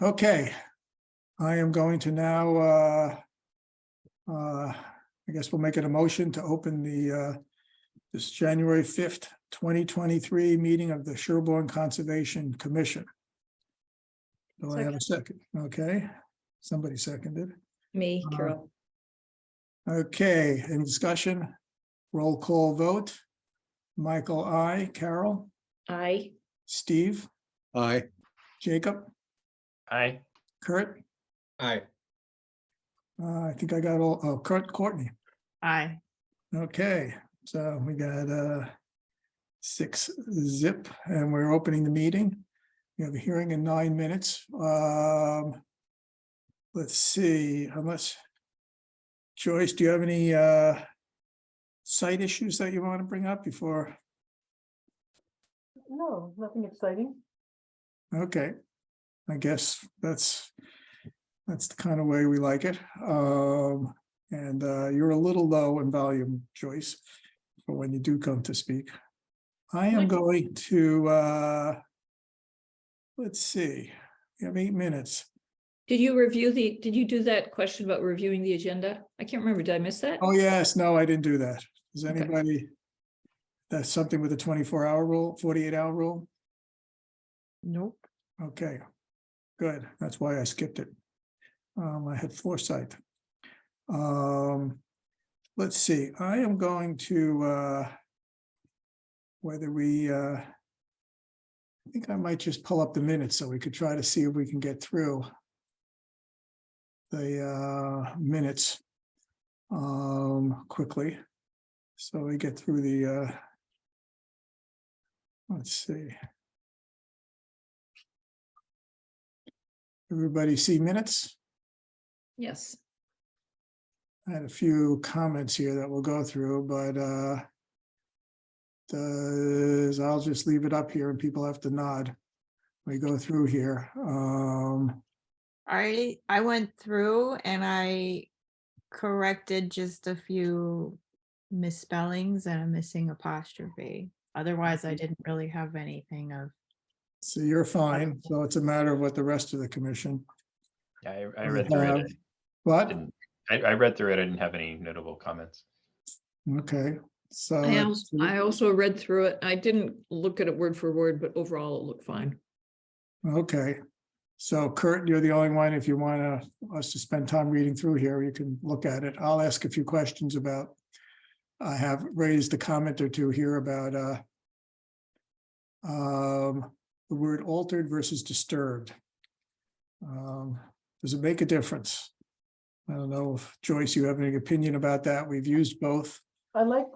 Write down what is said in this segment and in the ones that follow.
Okay, I am going to now, I guess we'll make it a motion to open the, this January 5th, 2023 meeting of the Sherborn Conservation Commission. Do I have a second? Okay, somebody seconded. Me, Carol. Okay, any discussion? Roll call vote. Michael, I, Carol, Aye. Steve, Aye. Jacob, Aye. Kurt. Aye. I think I got all, oh, Kurt, Courtney. Aye. Okay, so we got 6 zip and we're opening the meeting. We have a hearing in 9 minutes. Let's see, unless Joyce, do you have any site issues that you want to bring up before? No, nothing exciting. Okay, I guess that's the kind of way we like it. And you're a little low in volume, Joyce, for when you do come to speak. I am going to let's see, we have 8 minutes. Did you do that question about reviewing the agenda? I can't remember. Did I miss that? Oh, yes, no, I didn't do that. Does Okay. anybody? That's something with a 24-hour rule, 48-hour rule? Nope. Okay, good. That's why I skipped it. I had foresight. Let's see, I am going to whether we I think I might just pull up the minutes so we could try to see if we can get through the minutes quickly. So we get through the let's see. Everybody see minutes? Yes. I had a few comments here that we'll go through, but I'll just leave it up here and people have to nod. We go through here. I went through and I corrected just a few misspellings and a missing apostrophe. Otherwise, I didn't really have anything of. So you're fine. So it's a matter of what the rest of the commission. Yeah, I read through it. What? I read through it. I didn't have any notable comments. Okay, so I also read through it. I didn't look at it word for word, but overall it looked fine. okay. So Kurt, you're the only one. If you want us to spend time reading through here, you can look at it. I'll ask a few questions about. I have raised a comment or two here about the word altered versus disturbed. Does it make a difference? I don't know if Joyce, you have any opinion about that. We've used both. I like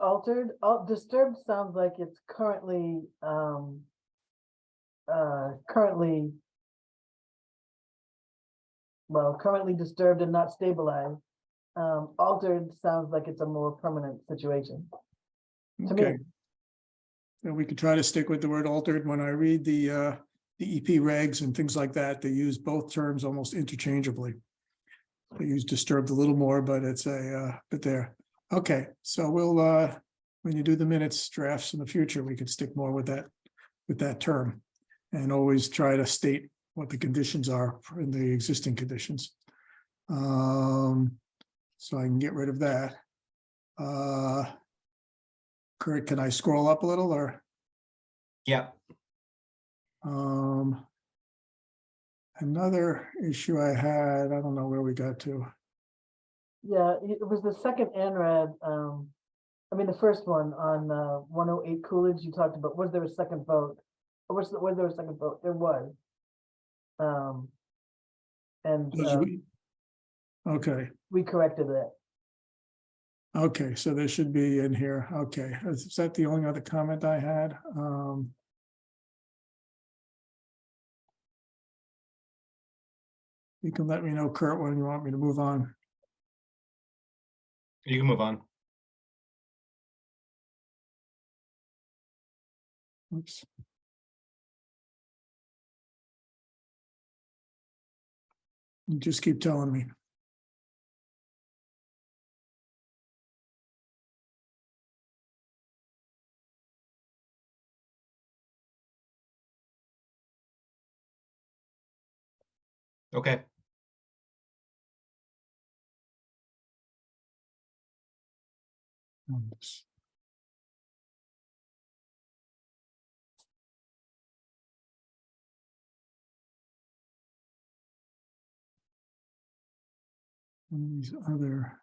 altered. Disturbed sounds like it's currently currently disturbed and not stabilized. Altered sounds like it's a more permanent situation. To me. Okay. And we could try to stick with the word altered. When I read the EP regs and things like that, they use both terms almost interchangeably. They use disturbed a little more, but it's but there. Okay, so we'll when you do the minutes drafts in the future, we could stick more with that term and always try to state what the conditions are in the existing conditions. So I can get rid of that. Kurt, can I scroll up a little or? Yeah. Another issue I had, I don't know where we got to. Yeah, it was the second ANRAD. I mean the first one on 108 Coolidge. You talked about. Was there a second vote? Or was there a second vote? There was. Okay. We corrected it. Okay, so there should be in here. Okay, is that the only other comment I had? You can let me know, Kurt, when you want me to move on. You can move on. Oops. You just keep telling me. Okay. And these other.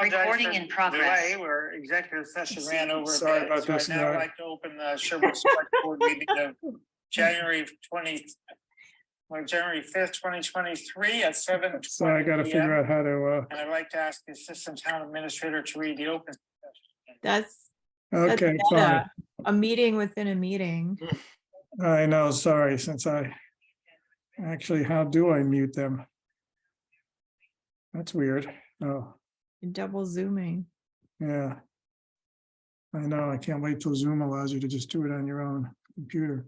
Recording in progress. Where executive session ran over. a Sorry bit, about so this, I'd now guy. like to open the Sherborn Select Board meeting of January 5th, 2023 at 7:20 So I gotta PM. figure out how to, And I'd like to ask the Assistant Town Administrator to read the open. That's okay, fine. meta, a meeting within a meeting. I know, sorry, since actually, how do I mute them? That's weird. Oh, Double zooming. yeah. I know, I can't wait till Zoom allows you to just do it on your own computer.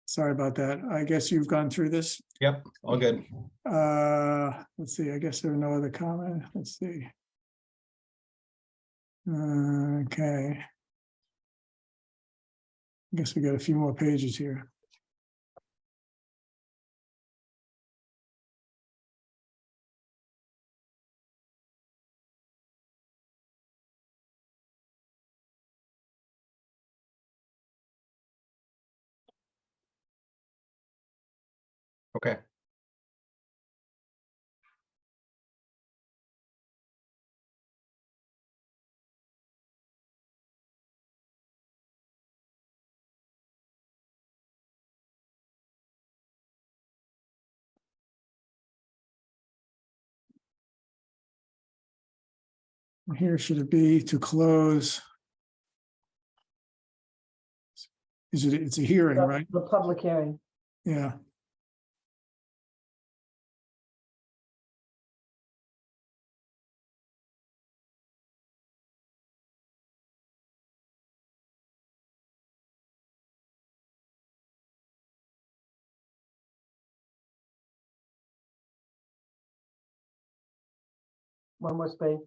Sorry about that. I guess you've gone through this. Yep, all good. Let's see, I guess there are no other comment. Let's see. Okay. I guess we got a few more pages here. Okay. Here should it be to close? Is it, it's a hearing, right? The public hearing. Yeah. One more space.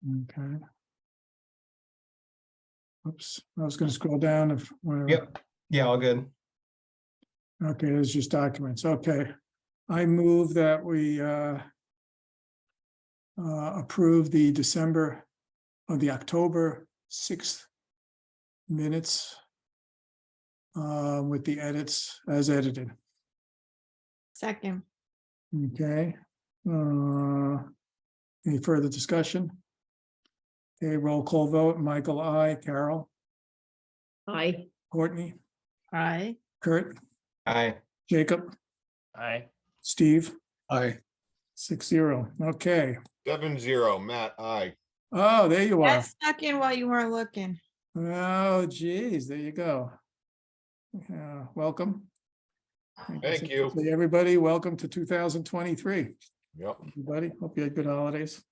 Okay. Oops, I was gonna scroll down if. whatever. Yep. Yeah, all good. Okay, there's just documents. Okay. I move that we approve the October 6th minutes with the edits as edited. Second, Okay. Any further discussion? Okay, roll call vote. Michael, I, Carol, Aye. Courtney, aye. Kurt, Aye. Jacob, Aye. Steve, Aye. 6-0. Okay. 7-0, Matt, aye. Oh, there you are. That stuck in while you weren't looking. Oh, geez, there you go. Welcome. Thank you. Say, everybody, welcome to 2023. Yep. Everybody, hope you had good holidays.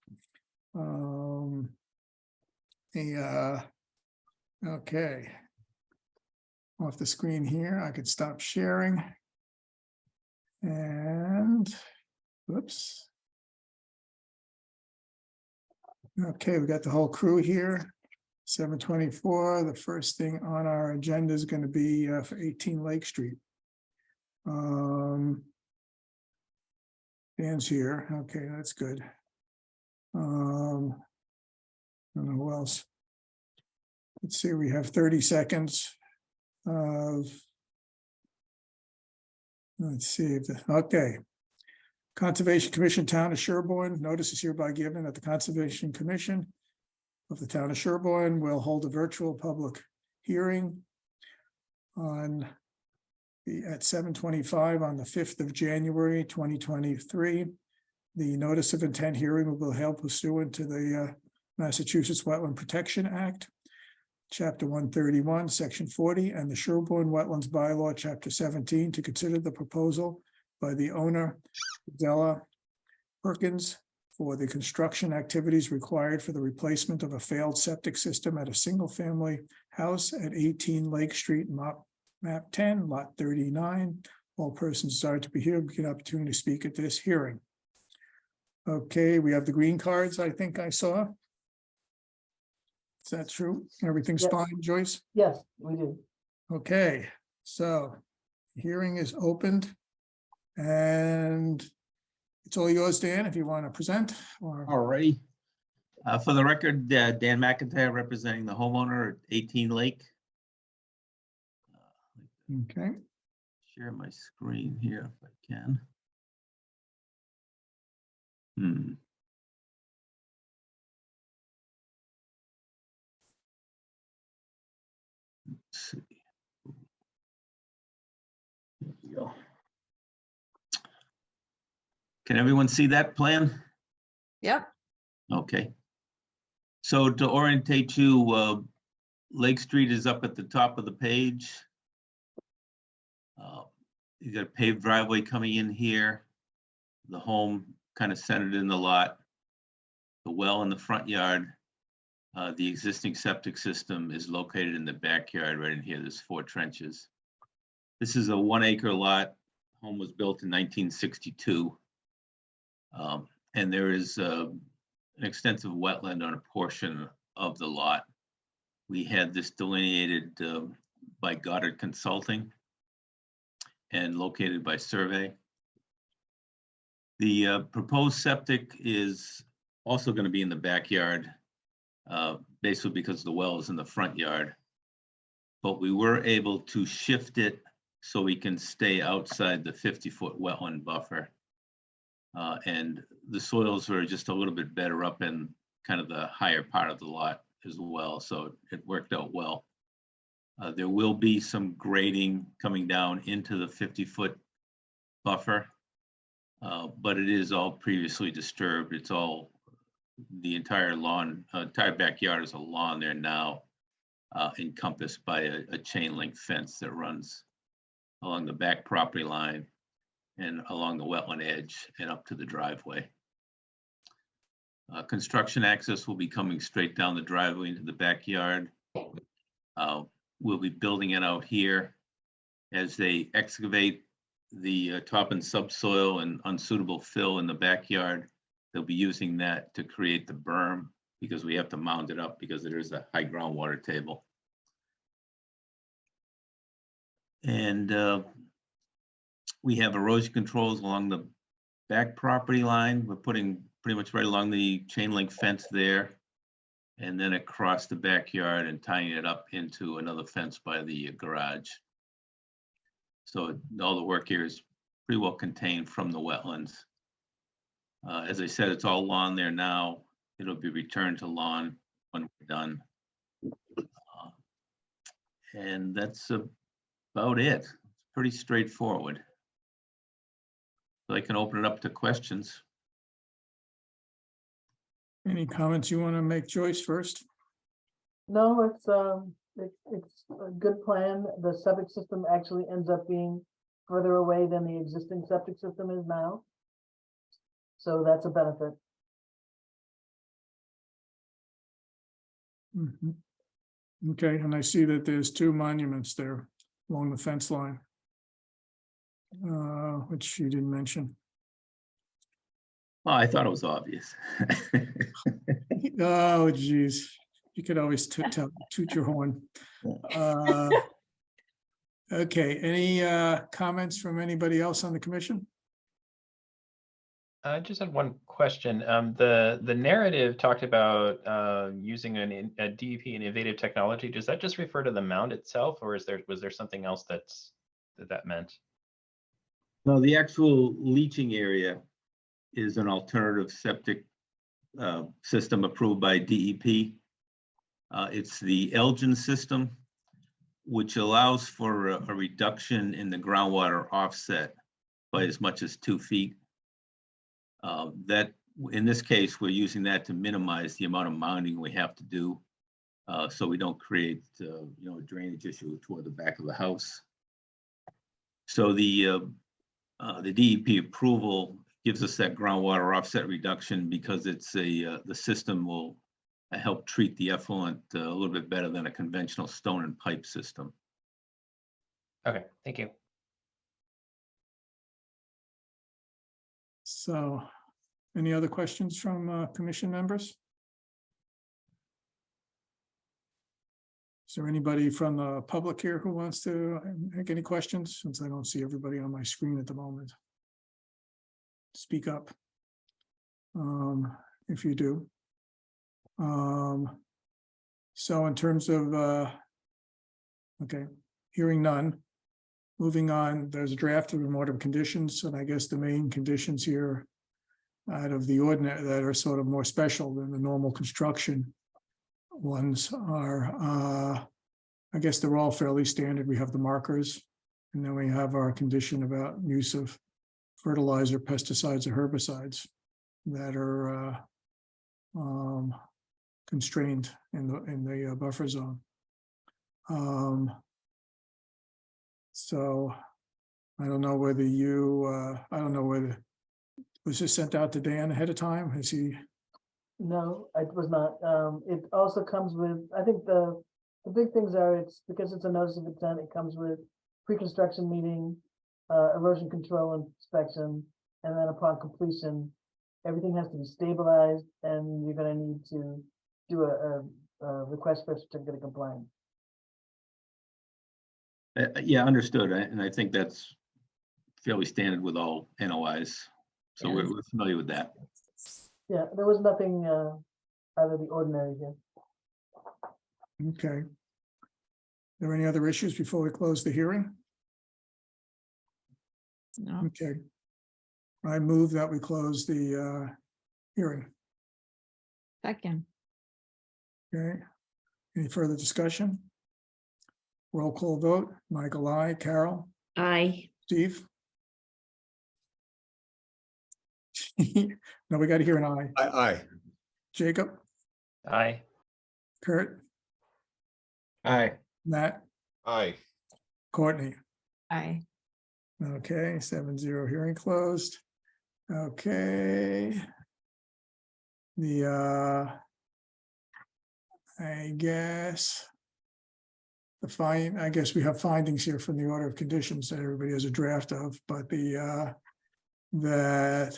Okay. Off the screen here, I could stop sharing. And, whoops. Okay, we got the whole crew here. 7:24, the first thing on our agenda is going to be for 18 Lake Street. Dan's here. Okay, that's good. I don't know who else. Let's see, we have 30 seconds of. Let's see. Okay. Conservation Commission, Town of Sherborn, notice is hereby given that the Conservation Commission of the Town of Sherborn will hold a virtual public hearing on at 7:25 on the 5th of January, 2023. The notice of intent hearing will be held pursuant to the Massachusetts Wetland Protection Act, Chapter 131, Section 40, and the Sherborn Wetlands Bylaw, Chapter 17, to consider the proposal by the owner, Della Perkins, for the construction activities required for the replacement of a failed septic system at a single-family house at 18 Lake Street, map 10, lot 39. All persons desired to be here will get an opportunity to speak at this hearing. Okay, we have the green cards, I think I saw. Is that true? Everything's Yes. fine, Joyce? Yes, we do. Okay, so hearing is opened. And it's all yours, Dan, if you want to present or. Alrighty. For the record, Dan McIntyre representing the homeowner at 18 Lake. Okay, Share my screen here if I can. Let's see. There we go. Can everyone see that plan? Yep. Okay. So to orientate you, Lake Street is up at the top of the page. You got a paved driveway coming in here. The home kind of centered in the lot. The well in the front yard. The existing septic system is located in the backyard right in here. There's 4 trenches. This is a 1 acre lot. Home was built in 1962. And there is an extensive wetland on a portion of the lot. We had this delineated by Goddard Consulting and located by survey. The proposed septic is also going to be in the backyard, basically because the well is in the front yard. But we were able to shift it so we can stay outside the 50-foot wetland buffer. And the soils are just a little bit better up in kind of the higher part of the lot as well, so it worked out well. There will be some grading coming down into the 50-foot buffer, but it is all previously disturbed. It's all, the entire lawn, entire backyard is a lawn there now, encompassed by a chain link fence that runs along the back property line and along the wetland edge and up to the driveway. Construction access will be coming straight down the driveway into the backyard. We'll be building it out here. As they excavate the top and subsoil and unsuitable fill in the backyard, they'll be using that to create the berm because we have to mound it up because there is a high groundwater table. And we have erosion controls along the back property line. We're putting pretty much right along the chain link fence there, and then across the backyard and tying it up into another fence by the garage. So all the work here is pretty well contained from the wetlands. As I said, it's all lawn there now. It'll be returned to lawn when we're done. And that's about it. It's pretty straightforward. So I can open it up to questions. any comments you want to make, Joyce, first? No, it's a good plan. The septic system actually ends up being further away than the existing septic system is now. So that's a benefit. Mhm. Okay, and I see that there's 2 monuments there along the fence line. Which you didn't mention. Well, I thought it was obvious. Oh, geez, you could always toot your horn. Okay, any comments from anybody else on the commission? I just had one question. The narrative talked about using a DEP innovative technology. Does that just refer to the mound itself, or was there something else that meant? No, the actual leaching area is an alternative septic system approved by DEP. It's the Elgin system, which allows for a reduction in the groundwater offset by as much as 2 feet. That, in this case, we're using that to minimize the amount of mounding we have to do, so we don't create, a drainage issue toward the back of the house. So the DEP approval gives us that groundwater offset reduction because it's the system will help treat the effluent a little bit better than a conventional stone and pipe system. Okay, thank you. So Any other questions from commission members? Is there anybody from the public here who wants to make any questions, since I don't see everybody on my screen at the moment? Speak up. If you do. So in terms of, okay, hearing none. Moving on, there's a draft of an order of conditions, and I guess the main conditions here out of the ordinary that are sort of more special than the normal construction ones are, I guess they're all fairly standard. We have the markers, and then we have our condition about use of fertilizer, pesticides, or herbicides that are constrained in the buffer zone. So I don't know whether was this sent out to Dan ahead of time? Has he? No, it was not. It also comes with, I think the big things are, it's because it's a notice of intent, it comes with pre-construction meeting, erosion control inspection, and then upon completion, everything has to be stabilized, and you're gonna need to do a request for a certificate of compliance. Yeah, understood. And I think that's fairly standard with all NOIs. So Yeah. we're familiar with that. Yeah, there was nothing out of the ordinary here. Okay. Are there any other issues before we close the hearing? No, Okay. I move that we close the hearing. second, Okay. Any further discussion? Roll call vote. Michael, I, Carol, Aye. Steve? No, we got to hear an aye. Aye. Jacob, Aye. Kurt, Aye. Matt, Aye. Courtney. aye. Okay, 7-0 hearing closed. Okay. I guess I guess we have findings here from the order of conditions that everybody has a draft of, but that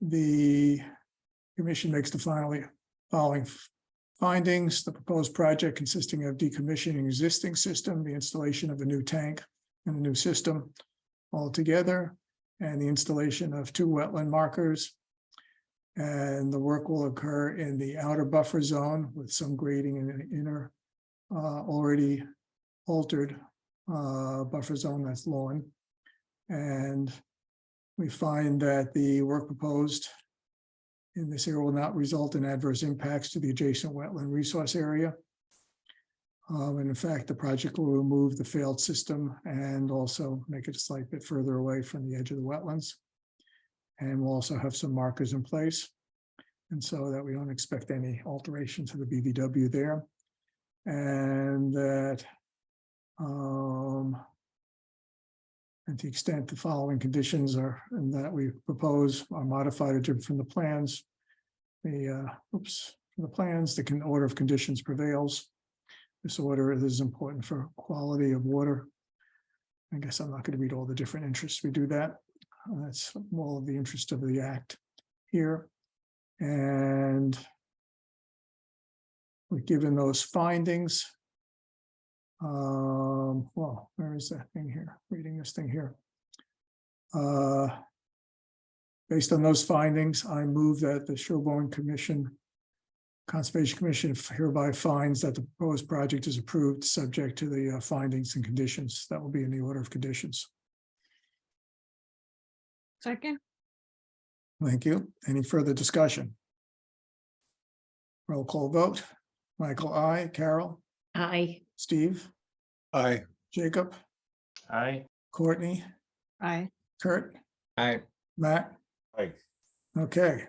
the commission makes the following findings: the proposed project consisting of decommissioning existing system, the installation of a new tank and a new system altogether, and the installation of 2 wetland markers. And the work will occur in the outer buffer zone with some grading in the inner already altered buffer zone, that's lawn. And we find that the work proposed in this area will not result in adverse impacts to the adjacent wetland resource area. And in fact, the project will remove the failed system and also make it a slight bit further away from the edge of the wetlands. And we'll also have some markers in place. And so that we don't expect any alteration to the BVW there. And that and to the extent the following conditions are, and that we propose are modified or different from the plans, the order of conditions prevails. This order is important for quality of water. I guess I'm not going to read all the different interests. We do that. That's all of the interest of the act here. And we've given those findings. Well, where is that thing here? Reading this thing here. Based on those findings, I move that the Sherborn Conservation Commission hereby finds that the proposed project is approved, subject to the findings and conditions that will be in the order of conditions. Second, Thank you. Any further discussion? Roll call vote. Michael, I, Carol, Aye. Steve, Aye. Jacob, Aye. Courtney, aye. Kurt, Aye. Matt. Aye. Okay.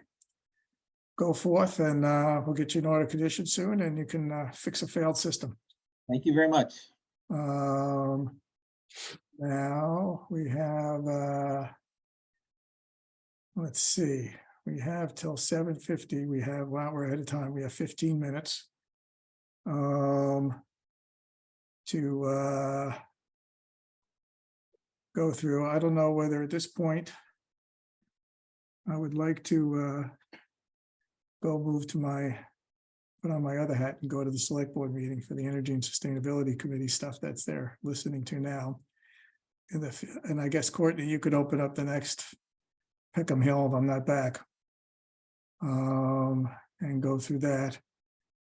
Go forth and we'll get you an order of conditions soon and you can fix a failed system. Thank you very much. Now we have let's see, we have till 7:50. We have, wow, we're ahead of time. We have 15 minutes. To go through. I don't know whether at this point I would like to go move to put on my other hat and go to the select board meeting for the Energy and Sustainability Committee stuff that's there listening to now. And I guess Courtney, you could open up the next Peckham Hill if I'm not back. And go through that.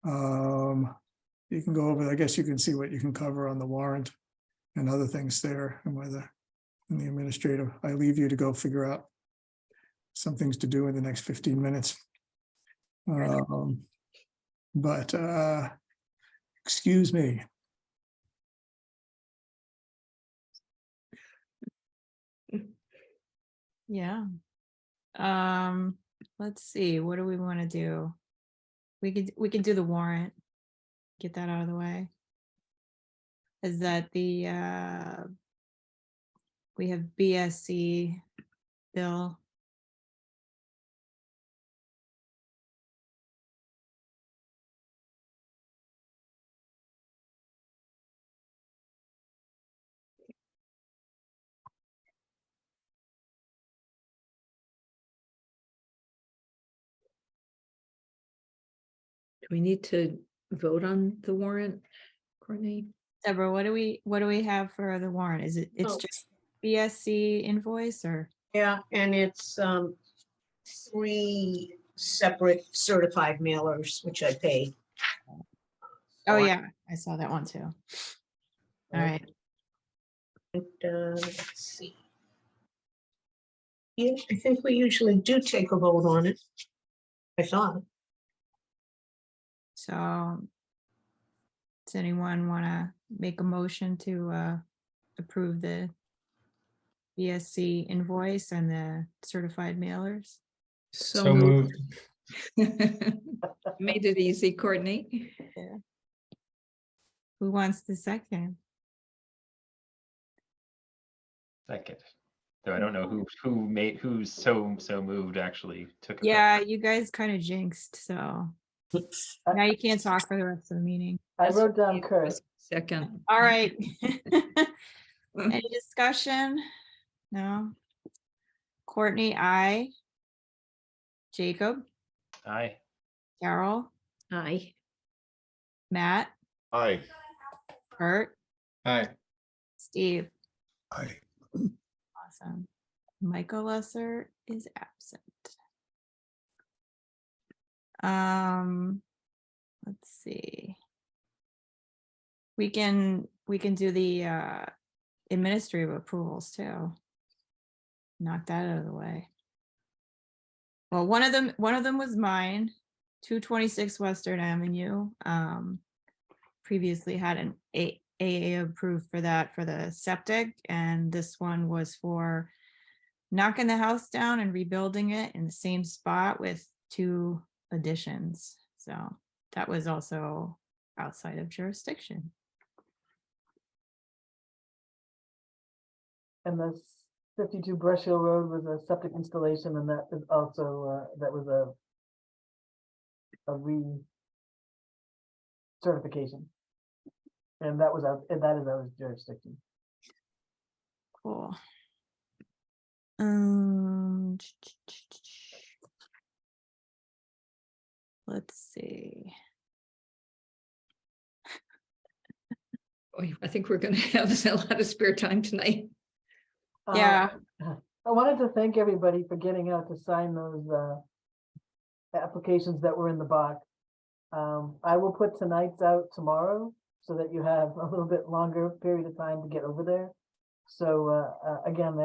You can go over, I guess you can see what you can cover on the warrant and other things there and whether in the administrative, I leave you to go figure out some things to do in the next 15 minutes. But excuse me. Yeah. Let's see, what do we want to do? We could do the warrant. Get that out of the way. Is that the we have BSC bill. Do we need to vote on the warrant, Courtney? Deborah, what do we have for the warrant? It's Oh. just BSC invoice or? Yeah, and it's 3 separate certified mailers, which I paid. Oh, So yeah, I saw that one too. All right, let's see. Yeah, I think we usually do take a vote on it. I thought. so does anyone want to make a motion to approve the BSC invoice and the certified mailers? So moved. Made it easy, Courtney. Who wants the second? Second. So I don't know who's so moved actually took. Yeah, you guys kind of jinxed, so now you can't talk for the rest of the meeting. I wrote down Kurt. Second. All right. Any discussion? No. Courtney, I. Jacob, Aye. Carol, Aye. Matt, Aye. Kurt, Aye. Steve. Aye. Awesome. Michael Lesser is absent. Let's see. We can do the administrative approvals too. Knock that out of the way. Well, one of them was mine, 226 Western Avenue. Previously had an AA approved for that for the septic, and this one was for knocking the house down and rebuilding it in the same spot with 2 additions. So that was also outside of jurisdiction. And the 52 Brush Hill Road was a septic installation, and that is also, that was a re-certification. And that is our jurisdiction. Cool. Let's see. Oh, I think we're gonna have a lot of spare time tonight. Yeah. I wanted to thank everybody for getting out to sign those applications that were in the box. I will put tonight's out tomorrow so that you have a little bit longer period of time to get over there. So again,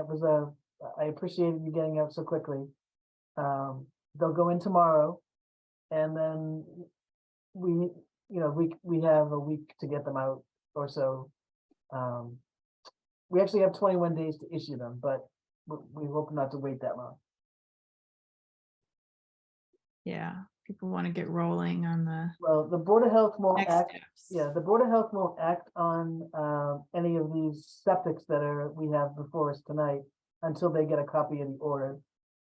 I appreciated you getting out so quickly. They'll go in tomorrow, and then we have a week to get them out or so. We actually have 21 days to issue them, but we hope not to wait that long. Yeah, people want to get rolling on the Well, the Board of Health won't next act. steps. Yeah, the Board of Health won't act on any of these septics that we have before us tonight until they get a copy of the order.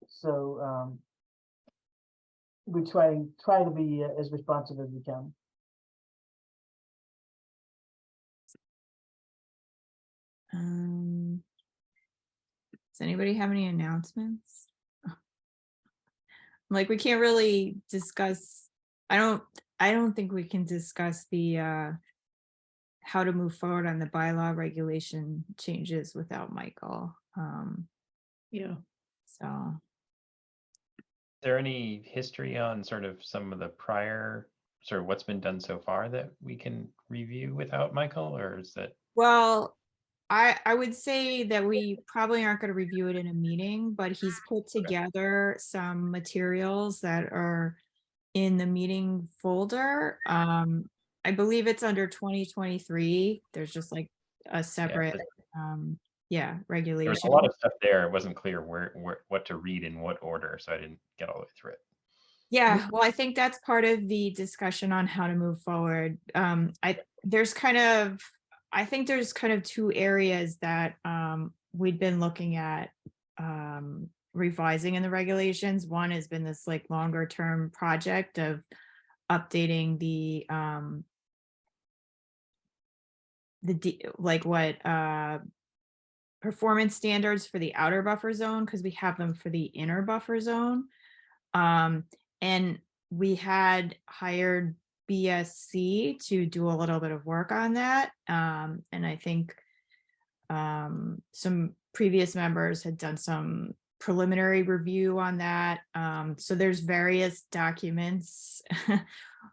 So we try to be as responsive as we can. Does anybody have any announcements? Like, we can't really discuss, I don't think we can discuss the how to move forward on the bylaw regulation changes without Michael. Yeah. So, Is there any history on sort of some of the prior, sort of what's been done so far that we can review without Michael, or is that? well, I would say that we probably aren't going to review it in a meeting, but he's put together some materials that are in the meeting folder. I believe it's under 2023. There's just like a separate, There was regulation. a lot of stuff there. It wasn't clear where what to read in what order, so I didn't get all the way through it. Yeah, well, I think that's part of the discussion on how to move forward. I think there's kind of two areas that we'd been looking at revising in the regulations. One has been this like longer term project of updating the performance standards for the outer buffer zone, because we have them for the inner buffer zone. And we had hired BSC to do a little bit of work on that. And I think some previous members had done some preliminary review on that. So there's various documents,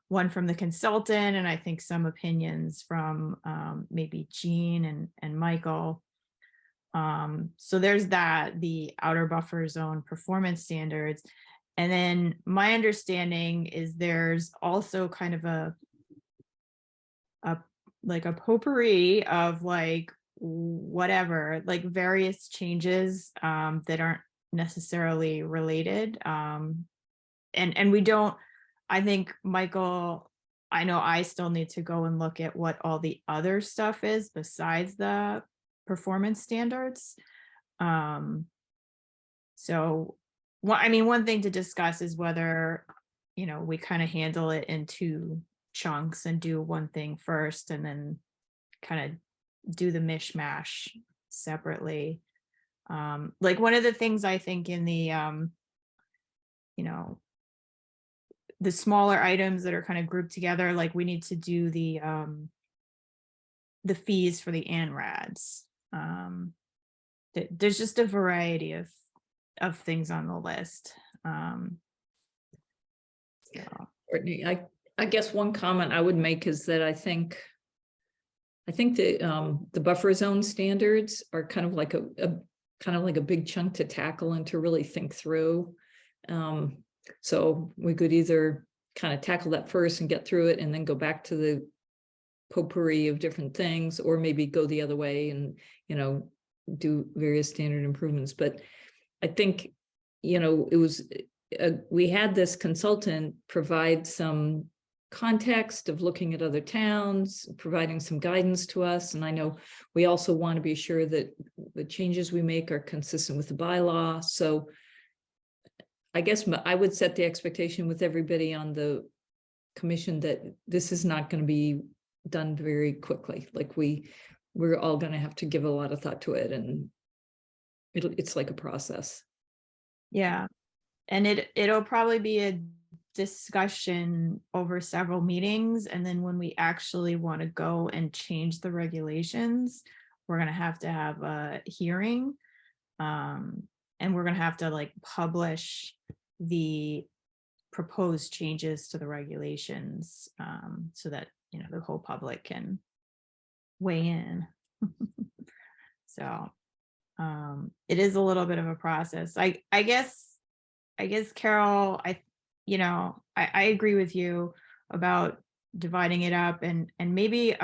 one from the consultant, and I think some opinions from maybe Jean and Michael. So there's that, the outer buffer zone performance standards. And then my understanding is there's also kind of a potpourri of like whatever, like various changes that aren't necessarily related. And we don't, I think Michael, I know I still need to go and look at what all the other stuff is besides the performance standards. So, well, I mean, one thing to discuss is whether, we kind of handle it in two chunks and do one thing first and then kind of do the mishmash separately. Like one of the things I think in the, the smaller items that are kind of grouped together, like we need to do the fees for the ANRADs. There's just a variety of things on the list. Courtney, I guess one comment I would make is that I think the buffer zone standards are kind of like a big chunk to tackle and to really think through. So we could either kind of tackle that first and get through it and then go back to the potpourri of different things, or maybe go the other way and, do various standard improvements. But I think, it was, we had this consultant provide some context of looking at other towns, providing some guidance to us. And I know we also want to be sure that the changes we make are consistent with the bylaw. So I guess I would set the expectation with everybody on the commission that this is not going to be done very quickly. Like we're all going to have to give a lot of thought to it, and it's like a process. Yeah. And it'll probably be a discussion over several meetings. And then when we actually want to go and change the regulations, we're going to have a hearing. And we're going to have to like publish the proposed changes to the regulations so that, the whole public can weigh in. So it is a little bit of a process. I guess, Carol, I agree with you about dividing it up, and maybe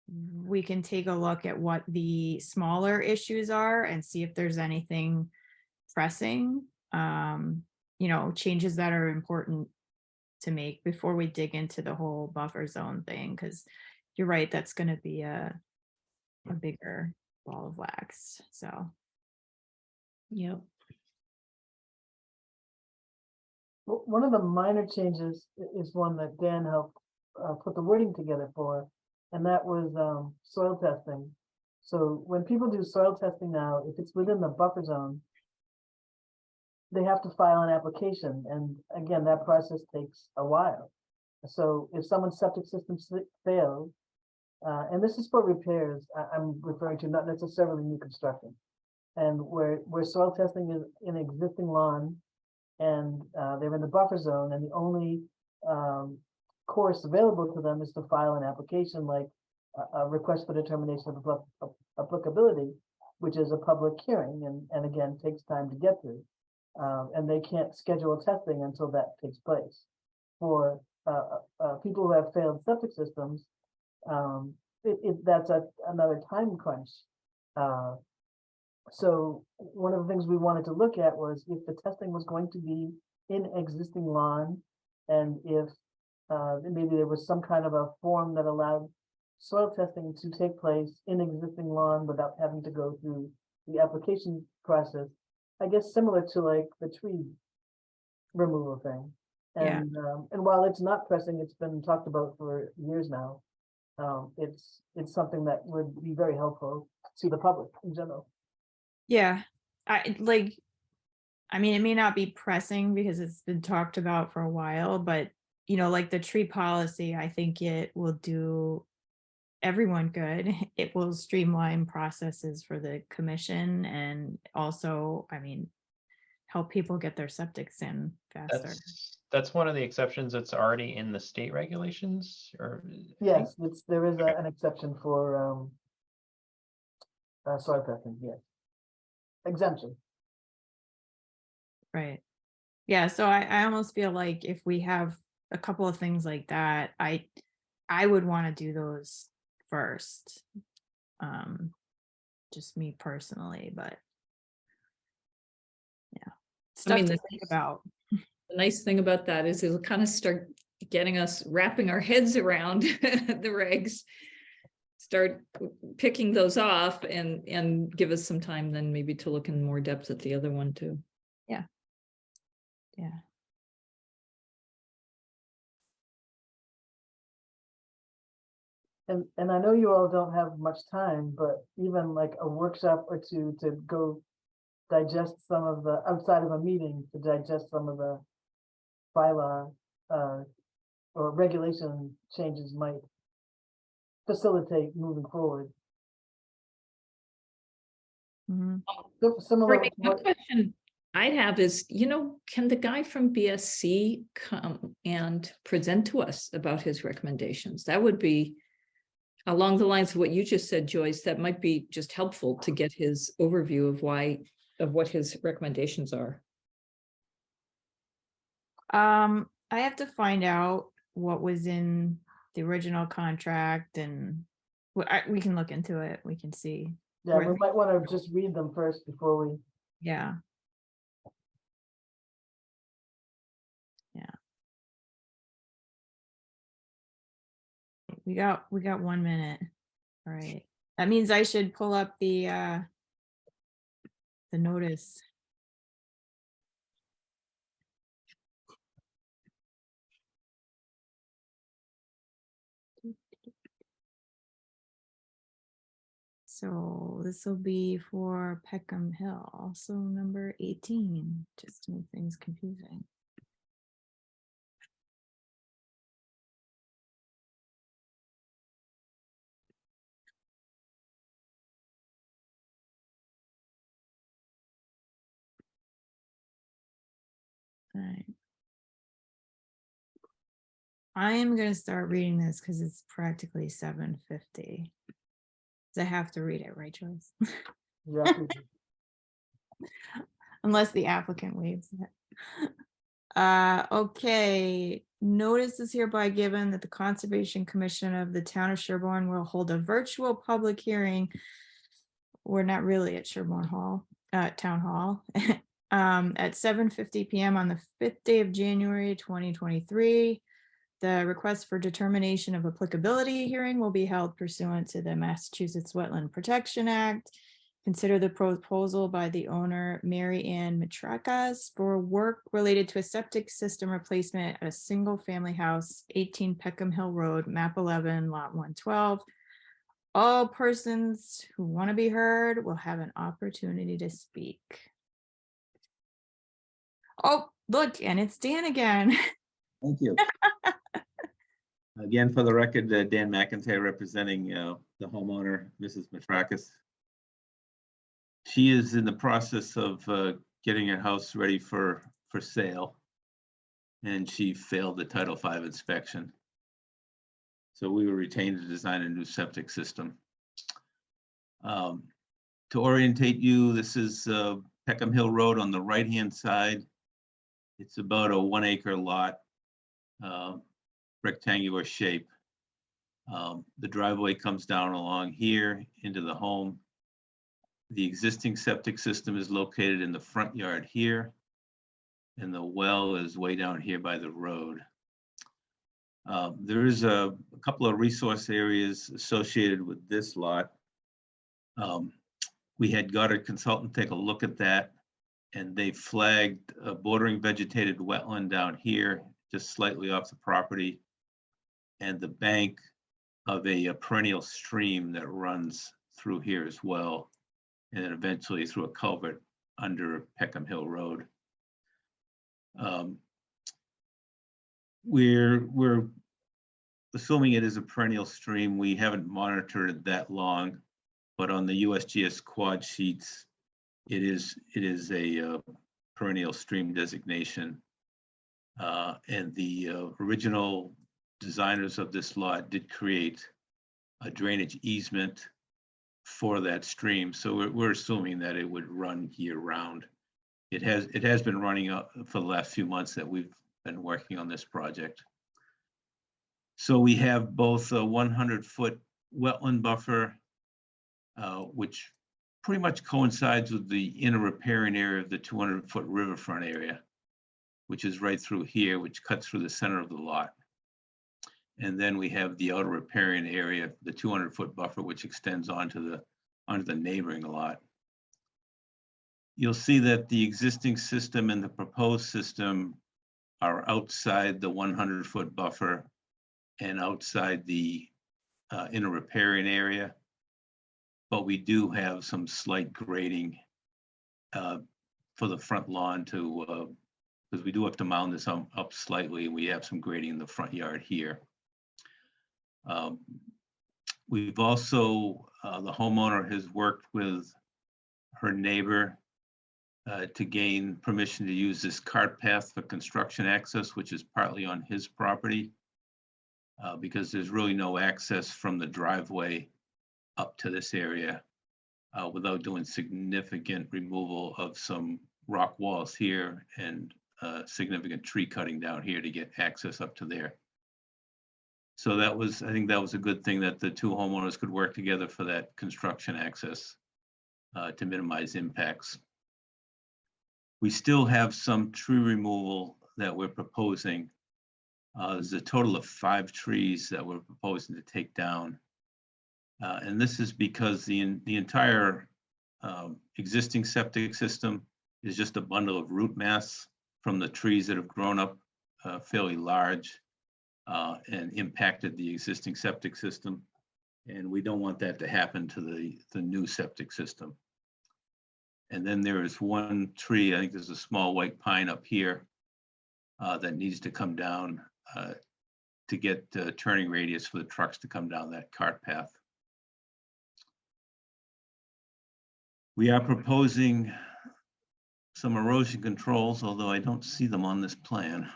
we can take a look at what the smaller issues are and see if there's anything pressing, changes that are important to make before we dig into the whole buffer zone thing, because you're right, that's going to be a bigger ball of wax. So Yeah. One of the minor changes is one that Dan helped put the wording together for, and that was soil testing. So when people do soil testing now, if it's within the buffer zone, they have to file an application, and again, that process takes a while. So if someone's septic system fails, and this is for repairs, I'm referring to not necessarily new construction, and where soil testing is in existing lawn, and they're in the buffer zone, and the only course available to them is to file an application like a request for determination of applicability, which is a public hearing, and again, takes time to get through. And they can't schedule testing until that takes place. For people who have failed septic systems, that's another time crunch. So one of the things we wanted to look at was if the testing was going to be in existing lawn, and if maybe there was some kind of a form that allowed soil testing to take place in existing lawn without having to go through the application process. I guess similar to like the tree removal thing. Yeah. And while it's not pressing, it's been talked about for years now. It's something that would be very helpful to the public in general. Yeah, I mean, it may not be pressing because it's been talked about for a while, but like the tree policy, I think it will do everyone good. It will streamline processes for the commission, and also, I mean, help people get their septics in faster. That's one of the exceptions that's already in the state regulations, or I think- Yes, there is Okay. an exception for soil testing, yes. Exemption. Right. Yeah, so I almost feel like if we have a couple of things like that, I would want to do those first. Just me personally, but yeah. Stuff mean, to the think nice- about. The nice thing about that is it'll kind of start getting us wrapping our heads around the regs, start picking those off, and give us some time then maybe to look in more depth at the other one too. Yeah. And I know you all don't have much time, but even like a workshop or two to go digest some of the, outside of a meeting, to digest some of the bylaw or regulation changes might facilitate moving forward. Mhm. Similar. Brittany, one question I'd have is, can the guy from BSC come and present to us about his recommendations? That would be along the lines of what you just said, Joyce. That might be just helpful to get his overview of what his recommendations are. I have to find out what was in the original contract, and we can look into it. We can see. Yeah, we might want to just read them first before we. Yeah. We got 1 minute. All right. That means I should pull up the notice. So this will be for Peckham Hill, also number 18, just to make things confusing. All right. I am going to start reading this because it's practically 7:50. I have to read it, right, Joyce? Yeah. Unless the applicant waives it. Okay, notice is hereby given that the Conservation Commission of the Town of Sherborn will hold a virtual public hearing. We're not really at Sherborn Hall, Town Hall, at 7:50 p.m. on the 5th day of January 2023. The request for determination of applicability hearing will be held pursuant to the Massachusetts Wetland Protection Act. Consider the proposal by the owner, Mary Ann Matrakas, for work related to a septic system replacement at a single-family house, 18 Peckham Hill Road, map 11, lot 112. All persons who want to be heard will have an opportunity to speak. Oh, look, and it's Dan again. Thank you. Again, for the record, Dan McIntyre representing the homeowner, Mrs. Matrakis. She is in the process of getting her house ready for sale, and she failed the Title V inspection. So we were retained to design a new septic system. To orientate you, this is Peckham Hill Road on the right-hand side. It's about a 1 acre lot, rectangular shape. The driveway comes down along here into the home. The existing septic system is located in the front yard here, and the well is way down here by the road. There is a couple of resource areas associated with this lot. We had got a consultant take a look at that, and they flagged a bordering vegetated wetland down here, just slightly off the property, and the bank of a perennial stream that runs through here as well, and then eventually through a culvert under Peckham Hill Road. We're assuming it is a perennial stream. We haven't monitored it that long, but on the USGS quad sheets, it is a perennial stream designation. And the original designers of this lot did create a drainage easement for that stream. So we're assuming that it would run year round. It has been running up for the last few months that we've been working on this project. So we have both a 100-foot wetland buffer, which pretty much coincides with the inner riparian area of the 200-foot riverfront area, which is right through here, which cuts through the center of the lot. And then we have the outer riparian area, the 200-foot buffer, which extends onto the neighboring lot. You'll see that the existing system and the proposed system are outside the 100-foot buffer and outside the inner riparian area. But we do have some slight grading for the front lawn to, because we do have to mound this up slightly. We have some grading in the front yard here. We've also, the homeowner has worked with her neighbor to gain permission to use this cart path for construction access, which is partly on his property, because there's really no access from the driveway up to this area without doing significant removal of some rock walls here and significant tree cutting down here to get access up to there. So I think that was a good thing that the two homeowners could work together for that construction access to minimize impacts. We still have some tree removal that we're proposing. There's a total of 5 trees that we're proposing to take down. And this is because the entire existing septic system is just a bundle of root mass from the trees that have grown up fairly large and impacted the existing septic system. And we don't want that to happen to the new septic system. And then there is one tree, I think there's a small white pine up here that needs to come down to get turning radius for the trucks to come down that cart path. We are proposing some erosion controls, although I don't see them on this plan.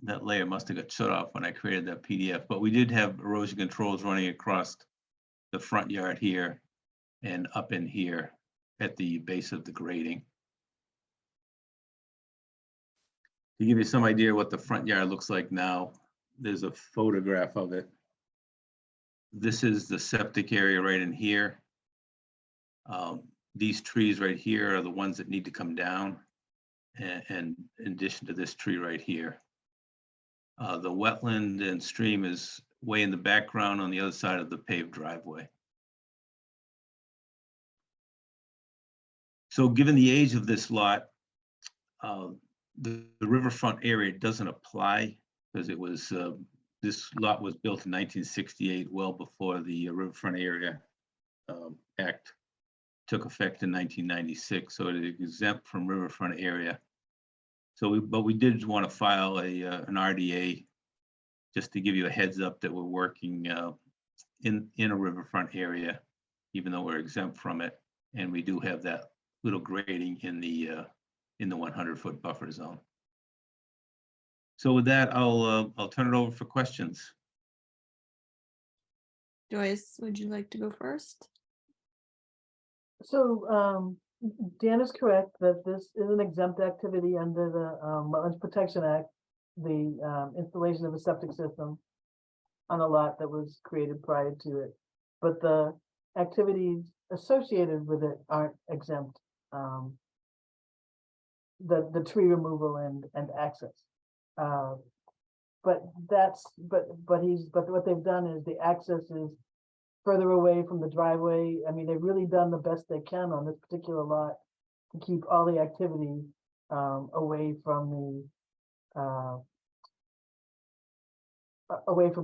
That layer must have got shut off when I created that PDF, but we did have erosion controls running across the front yard here and up in here at the base of the grading. To give you some idea what the front yard looks like now, there's a photograph of it. This is the septic area right in here. These trees right here are the ones that need to come down, and in addition to this tree right here. The wetland and stream is way in the background on the other side of the paved driveway. So given the age of this lot, the riverfront area doesn't apply because it was, this lot was built in 1968, well before the Riverfront Area Act took effect in 1996, so it is exempt from riverfront area. So, but we did want to file an RDA just to give you a heads up that we're working in a riverfront area, even though we're exempt from it. And we do have that little grading in the 100-foot buffer zone. So with that, I'll turn it over for questions. Joyce, would you like to go first? So, Dan is correct that this is an exempt activity under the Wetlands Protection Act, the installation of a septic system on a lot that was created prior to it. But the activities associated with it aren't exempt. The tree removal and access. But what they've done is the access is further away from the driveway. I mean, they've really done the best they can on this particular lot to keep all the activity away from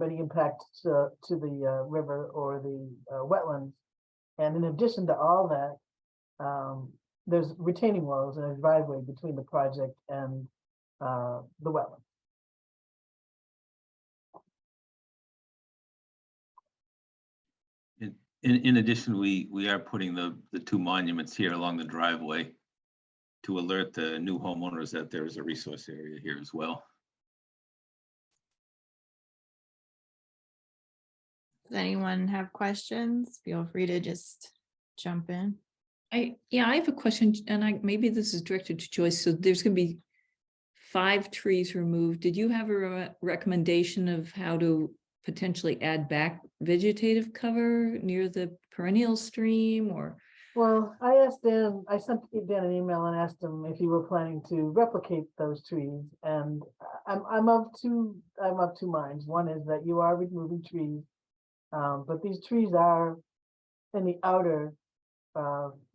any impact to the river or the wetlands. And in addition to all that, there's retaining walls and a driveway between the project and the wetland. In addition, we are putting the two monuments here along the driveway to alert the new homeowners that there is a resource area here as well. Does anyone have questions? Feel free to just jump in. I have a question, and maybe this is directed to Joyce. So there's going to be 5 trees removed. Did you have a recommendation of how to potentially add back vegetative cover near the perennial stream, or? Well, I sent Dan an email and asked him if he were planning to replicate those trees. And I'm of two minds. One is that you are removing trees, but these trees are in the outer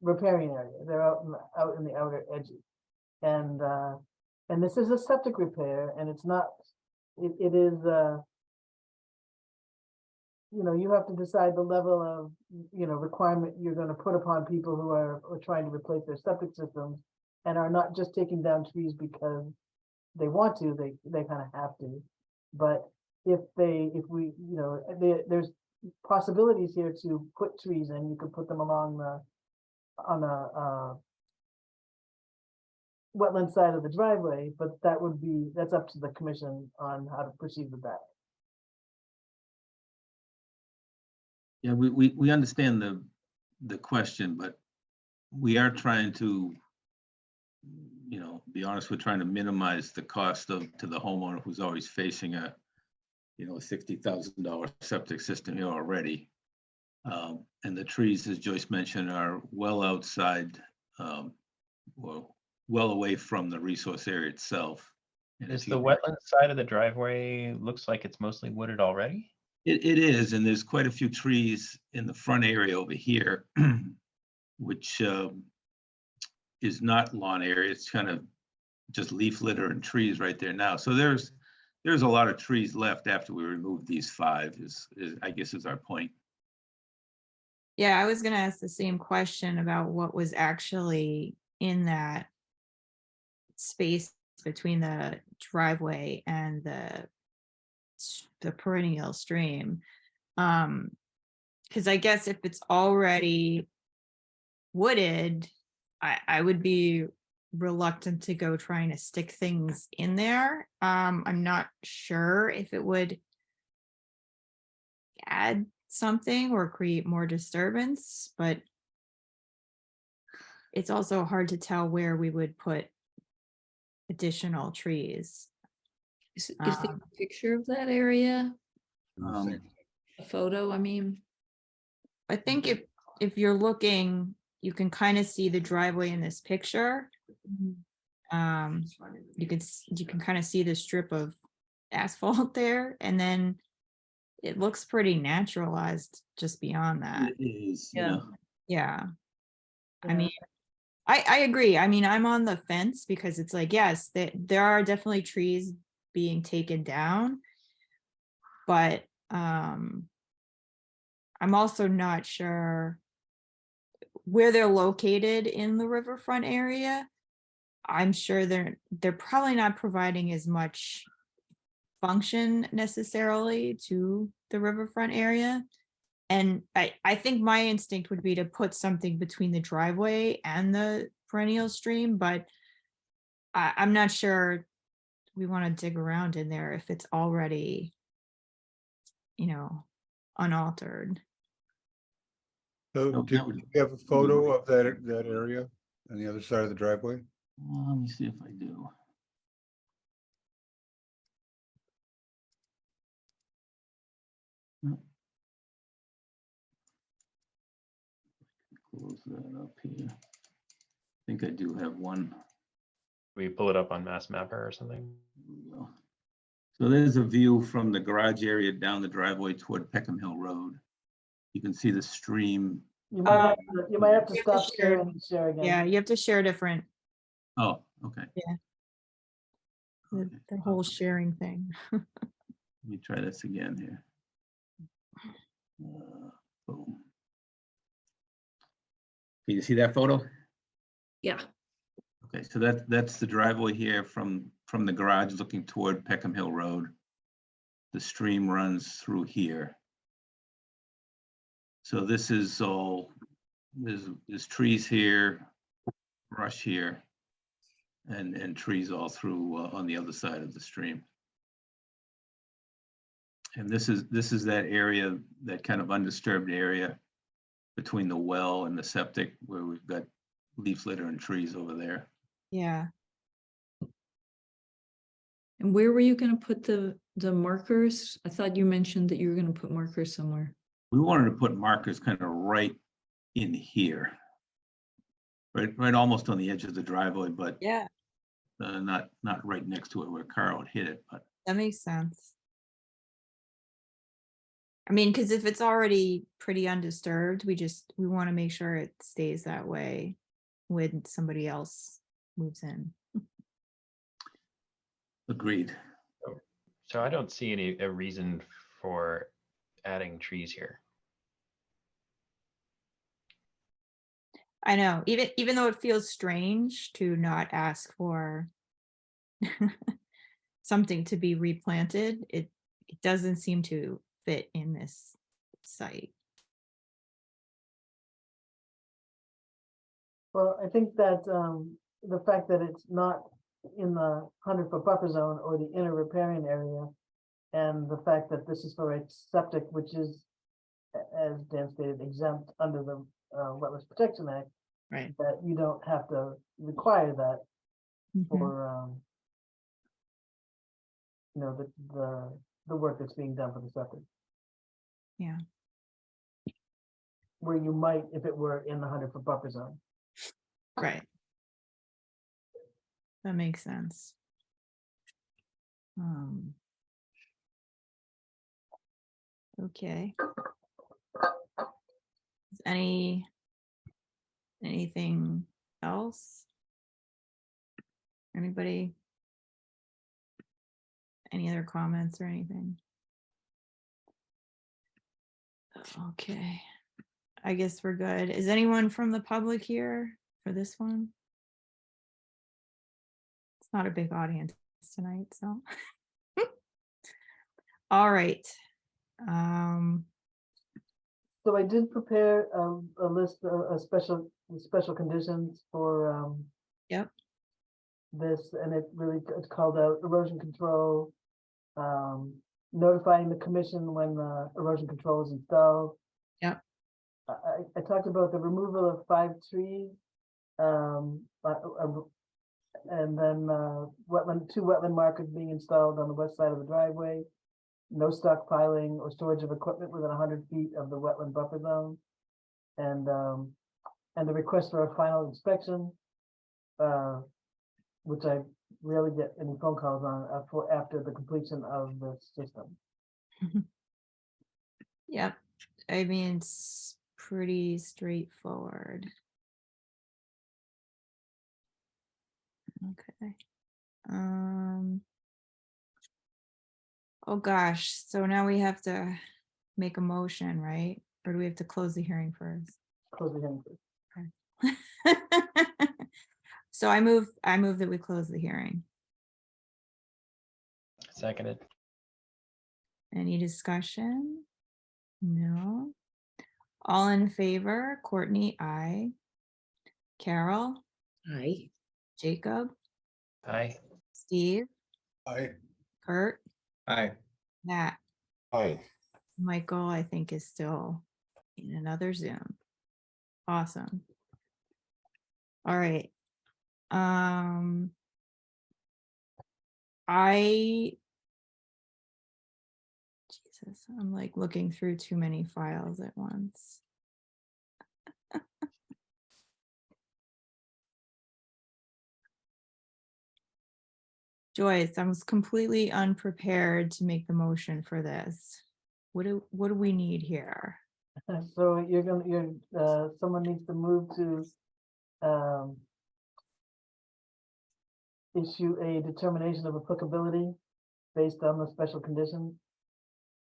riparian area. They're out in the outer edges. And this is a septic repair, and it's not, it is, you have to decide the level of, requirement you're going to put upon people who are trying to replace their septic systems and are not just taking down trees because they want to, they kind of have to. But there's possibilities here to put trees in. You could put them along on the wetland side of the driveway, but that's up to the commission on how to proceed with that. Yeah, we understand the question, but we are trying to, be honest, we're trying to minimize the cost to the homeowner who's always facing a $60,000 septic system here already. And the trees, as Joyce mentioned, are well outside, well away from the resource area itself. And Is the wetland side of the driveway looks like it's mostly wooded already? It is, and there's quite a few trees in the front area over here, which is not lawn area. It's kind of just leaf litter and trees right there now. So there's a lot of trees left after we remove these 5. I guess is our point. Yeah, I was going to ask the same question about what was actually in that space between the driveway and the perennial stream. Because I guess if it's already wooded, I would be reluctant to go trying to stick things in there. I'm not sure if it would add something or create more disturbance, but it's also hard to tell where we would put additional trees. Is there a picture of that area? A photo, I mean? I think if you're looking, you can kind of see the driveway in this picture. You can kind of see the strip of asphalt there, and then it looks pretty naturalized just beyond that. It is, Yeah. I mean, I agree. I mean, I'm on the fence because it's like, yes, there are definitely trees being taken down, but I'm also not sure where they're located in the riverfront area, I'm sure they're probably not providing as much function necessarily to the riverfront area. And I think my instinct would be to put something between the driveway and the perennial stream, but I'm not sure we want to dig around in there if it's already, unaltered. So So that would- do you have a photo of that area on the other side of the driveway? Let me see if I do. No. Close that up here. I think I do have one. We pull it up on Mass Mapper or something. Here we go. So there's a view from the garage area down the driveway toward Peckham Hill Road. You can see the stream. You might have to You have to stop share. sharing and share again. Yeah, you have to share different, Oh, okay. the Okay. whole sharing thing. Let me try this again here. Boom. Can you see that photo? Yeah, Okay, so that's the driveway here from the garage looking toward Peckham Hill Road. The stream runs through here. So this is all, there's trees here, brush here, and trees all through on the other side of the stream. And this is that area, that kind of undisturbed area between the well and the septic, where we've got leaf litter and trees over there. Yeah. and where were you gonna put the markers? I thought you mentioned that you were gonna put markers somewhere. We wanted to put markers kind of right in here. Right almost on the edge of the driveway, but Yeah, not right next to it where a car would hit it, but that makes sense. I mean, because if it's already pretty undisturbed, we want to make sure it stays that way when somebody else moves in. agreed. So I don't see a reason for adding trees here. I know, even though it feels strange to not ask for something to be replanted, it doesn't seem to fit in this site. Well, I think that the fact that it's not in the 100-foot buffer zone or the inner riparian area, and the fact that this is for a septic, which is, as Dan stated, exempt under the Wetlands Protection Act, Right. that you don't have to require that Mhm. for the work that's being done for the septic. Yeah. Where you might if it were in the 100-foot buffer zone. Right. That makes sense. Okay. Is anything else? Anybody? Any other comments or anything? Okay. I guess we're good. Is anyone from the public here for this one? It's not a big audience tonight, so. All right. So I did prepare a list of special conditions for Yep. this, and it's called out erosion control, notifying the commission when the erosion control is installed. Yep. I talked about the removal of 5 trees, and then 2 wetland markers being installed on the west side of the driveway. No stockpiling or storage of equipment within 100 feet of the wetland buffer zone. And the request for a final inspection, which I rarely get any phone calls on for after the completion of the system. Yep. I mean, it's pretty straightforward. Okay. Oh gosh, so now we have to make a motion, right? Or do we have to close the hearing first? Close the hearing. Okay. So I move that we close the hearing. Seconded. Any discussion? No. All in favor? Courtney, aye. Carol, Aye. Jacob, Aye. Steve, Aye. Kurt, Aye. Matt, Aye. Michael, I think is still in another Zoom. Awesome. All right. Jesus, I'm like looking through too many files at once. Joyce, I was completely unprepared to make the motion for this. What do we need here? So someone needs to move to issue a determination of applicability based on the special condition.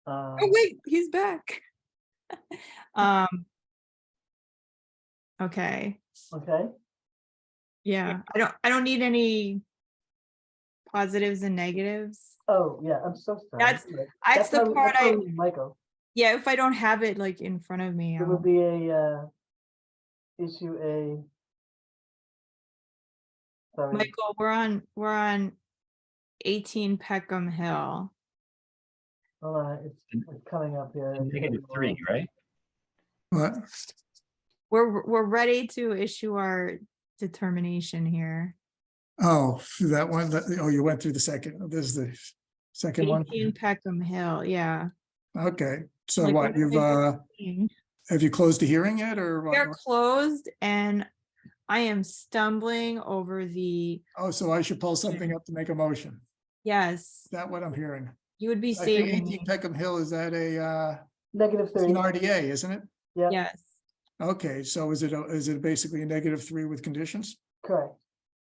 Oh wait, he's back. Okay, Okay, yeah, I don't need any positives and negatives. oh, yeah, I'm so sorry. That's the probably- part probably Michael, Yeah, if I don't have it like in front of me, it I'll- would be issue a. Sorry, Michael, we're on 18 Peckham Hill. hold on, it's coming up here. -3, right? What? We're ready to issue our determination here. Oh, that one, oh, you went through the second, this is the second one. 18 Peckham Hill, yeah. Okay, so Like, what, what you've, am I doing? have you closed the hearing yet, or They're what? closed and I am stumbling over the, Oh, so I should pull something up to make a motion. yes, Is that what I'm hearing? you would be I think saving 18 me. Peckham Hill, is that a, it's -3, an RDA, isn't it? yeah, Yes, Okay, so is it basically a -3 with conditions? correct.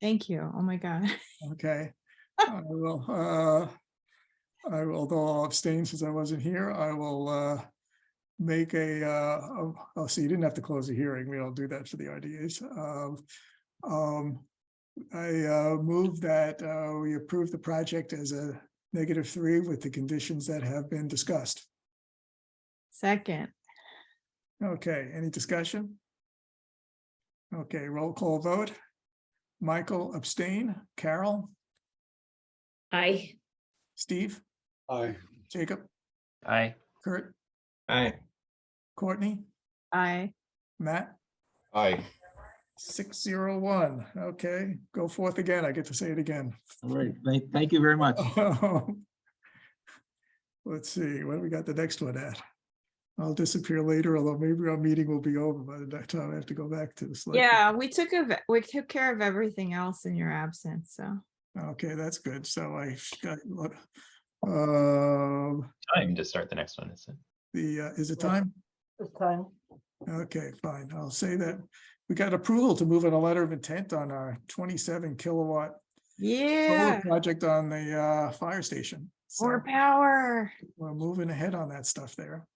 thank you. Oh my God. Okay. I will, although I'll abstain since I wasn't here, I will make oh, so you didn't have to close the hearing. We don't do that for the RDAs. I move that we approve the project as a -3 with the conditions that have been discussed. Second, Okay, any discussion? Okay, roll call vote. Michael abstain, Carol, Aye. Steve, Aye. Jacob, Aye. Kurt, Aye. Courtney, aye. Matt, Aye. 601. Okay, go forth again. I get to say it again. All right, thank you very much. Let's see, what do we got the next one at? I'll disappear later, although maybe our meeting will be over by the time I have to go back to the select. Yeah, we took care of everything else in your absence, so. Okay, that's good. So I got, Time to start the next one, is it? is it time? It's time. Okay, fine. I'll say that we got approval to move in a letter of intent on our 27 kilowatt solar Yeah, project on the fire station. more So power. we're moving ahead on that stuff there.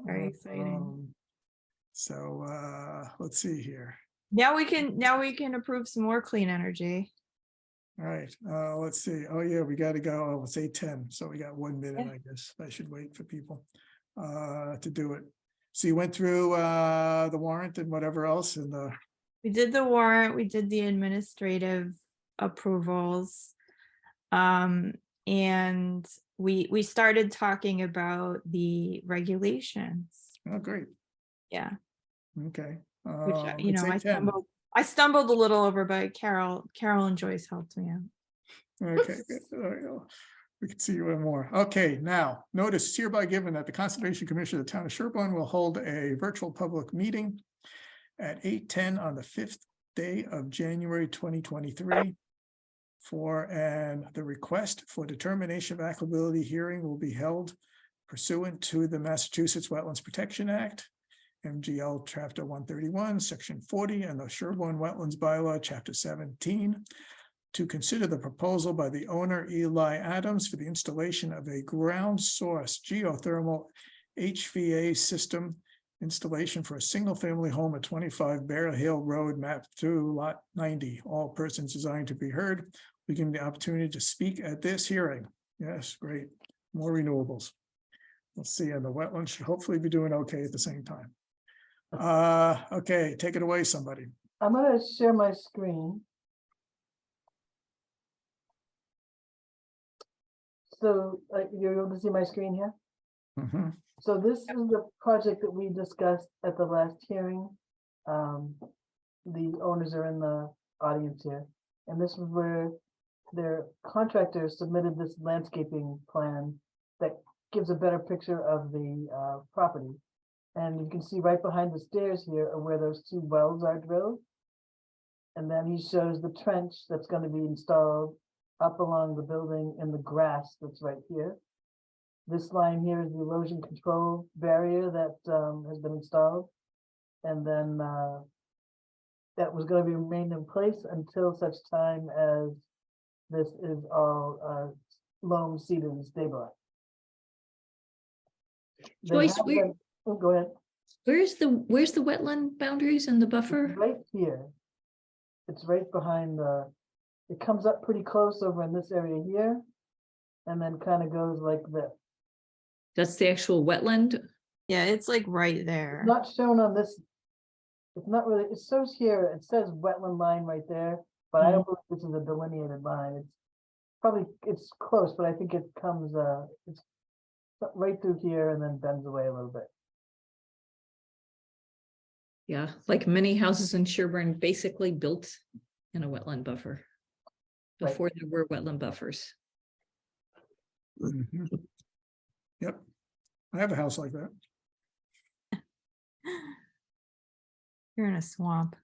Very exciting. So let's see here. Now we can approve some more clean energy. All right, let's see. Oh, yeah, we got to go. Oh, it's 8:10, so we got 1 minute, Yeah. I guess. I should wait for people to do it. So you went through the warrant and whatever else and the, We did the warrant, we did the administrative approvals. And we started talking about the regulations. oh, great. Yeah, Okay. which, It's 8:10. I stumbled a little over, but Carol and Joyce helped me out. Okay, good. There we go. We can see you in more. Okay, now, notice is hereby given that the Conservation Commission of the Town of Sherborn will hold a virtual public meeting at 8:10 on the 5th day of January 2023. The request for determination of applicability hearing will be held pursuant to the Massachusetts Wetlands Protection Act, MGL Chapter 131, Section 40, and the Sherborn Wetlands Bylaw, Chapter 17, to consider the proposal by the owner Eli Adams for the installation of a ground source geothermal HVA system installation for a single-family home at 25 Bear Hill Road, map 2, lot 90. All persons desiring to be heard, we give them the opportunity to speak at this hearing. Yes, great. More renewables. Let's see, and the wetlands should hopefully be doing okay at the same time. Okay, take it away, somebody. I'm gonna share my screen. So you're able to see my screen here? Mhm. So this is the project that we discussed at the last hearing. The owners are in the audience here. And this is where their contractor submitted this landscaping plan that gives a better picture of the property. And you can see right behind the stairs here are where those 2 wells are drilled. And then he shows the trench that's going to be installed up along the building in the grass that's right here. This line here is the erosion control barrier that has been installed. And then that was going to be remained in place until such time as this is all loam seeded and stabilized. They Joyce, have been- oh, go ahead. where's the wetland boundaries and the It's buffer? right here. It's right behind it comes up pretty close over in this area here. And then kind of goes like this. That's the actual wetland? Yeah, it's like right there. Not shown on this. It's not really, it shows here, it says wetland line right there, but I don't believe this is a delineated line. It's probably, it's close, but I think it comes, it's right through here and then bends away a little bit. Yeah, like many houses in Sherborn basically built in a wetland buffer. Right. Before there were wetland buffers. Mhm. Yep. I have a house like that. You're in a swamp.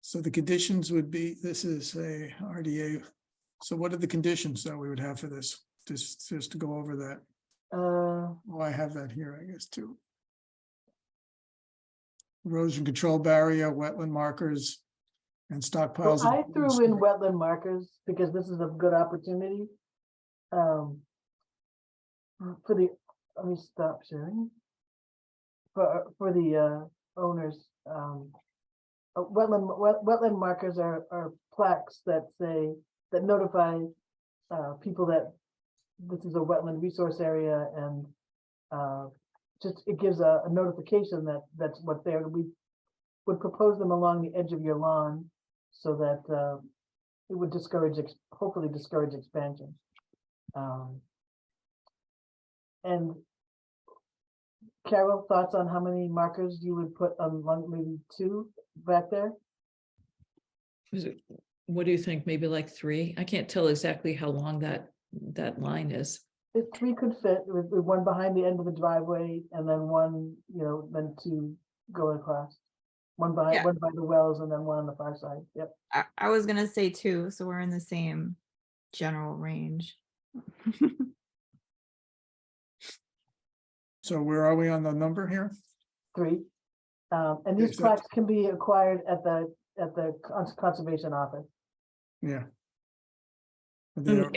So the conditions would be, this is a RDA. So what are the conditions that we would have for this? Just to go over that. Oh, I have that here, I guess, too. Erosion control barrier, wetland markers, and stockpiles. Well, I of- threw in wetland markers because this is a good opportunity. For the, let me stop sharing. For the owners, wetland markers are plaques that say, that notify people that this is a wetland resource area, and just, it gives a notification that that's what they're, we would propose them along the edge of your lawn so that it would discourage, hopefully discourage expansion. And Carol, thoughts on how many markers you would put on one, maybe 2 back there? What do you think? Maybe like 3? I can't tell exactly how long that line is. If 3 could fit, with one behind the end of the driveway and then one, then 2 going across. One by Yeah. one by the wells and then one on the far side. Yep. I was gonna say 2, so we're in the same general range. So where are we on the number here? 3. And these Okay, so- plaques can be acquired at the conservation office. Yeah. And-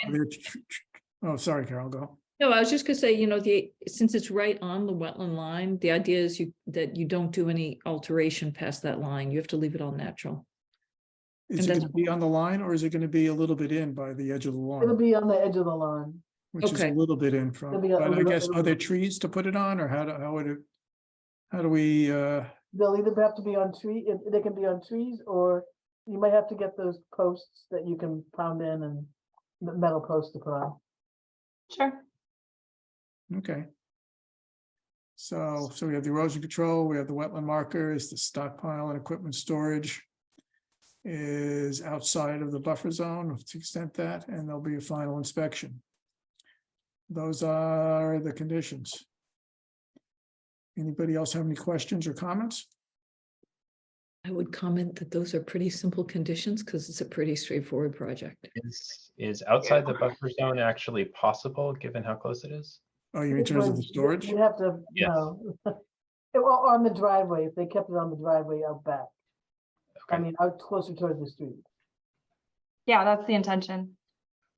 Oh, sorry, Carol, go. No, I was just gonna say, since it's right on the wetland line, the idea is that you don't do any alteration past that line. You have to leave it all natural. Is And it that's- gonna be on the line or is it gonna be a little bit in by the edge of the It'll lawn? be on the edge of the lawn. Which is a Okay. little bit in from, It'll be a but I little- guess, it'll are there be- trees to put it on or how do we, They'll either have to be on they can be on trees, or you might have to get those posts that you can pound in and the metal posts to put on. Sure. okay. So we have the erosion control, we have the wetland markers, the stockpile and equipment storage is outside of the buffer zone to the extent that, and there'll be a final inspection. Those are the conditions. Anybody else have any questions or comments? I would comment that those are pretty simple conditions because it's a pretty straightforward project. Is outside the buffer zone actually possible, given how close it is? Oh, you mean in terms of the storage? You have to, Yes. Well, on the driveway, if they kept it on the driveway out back. I Okay. mean, out closer towards the street. Yeah, that's the intention.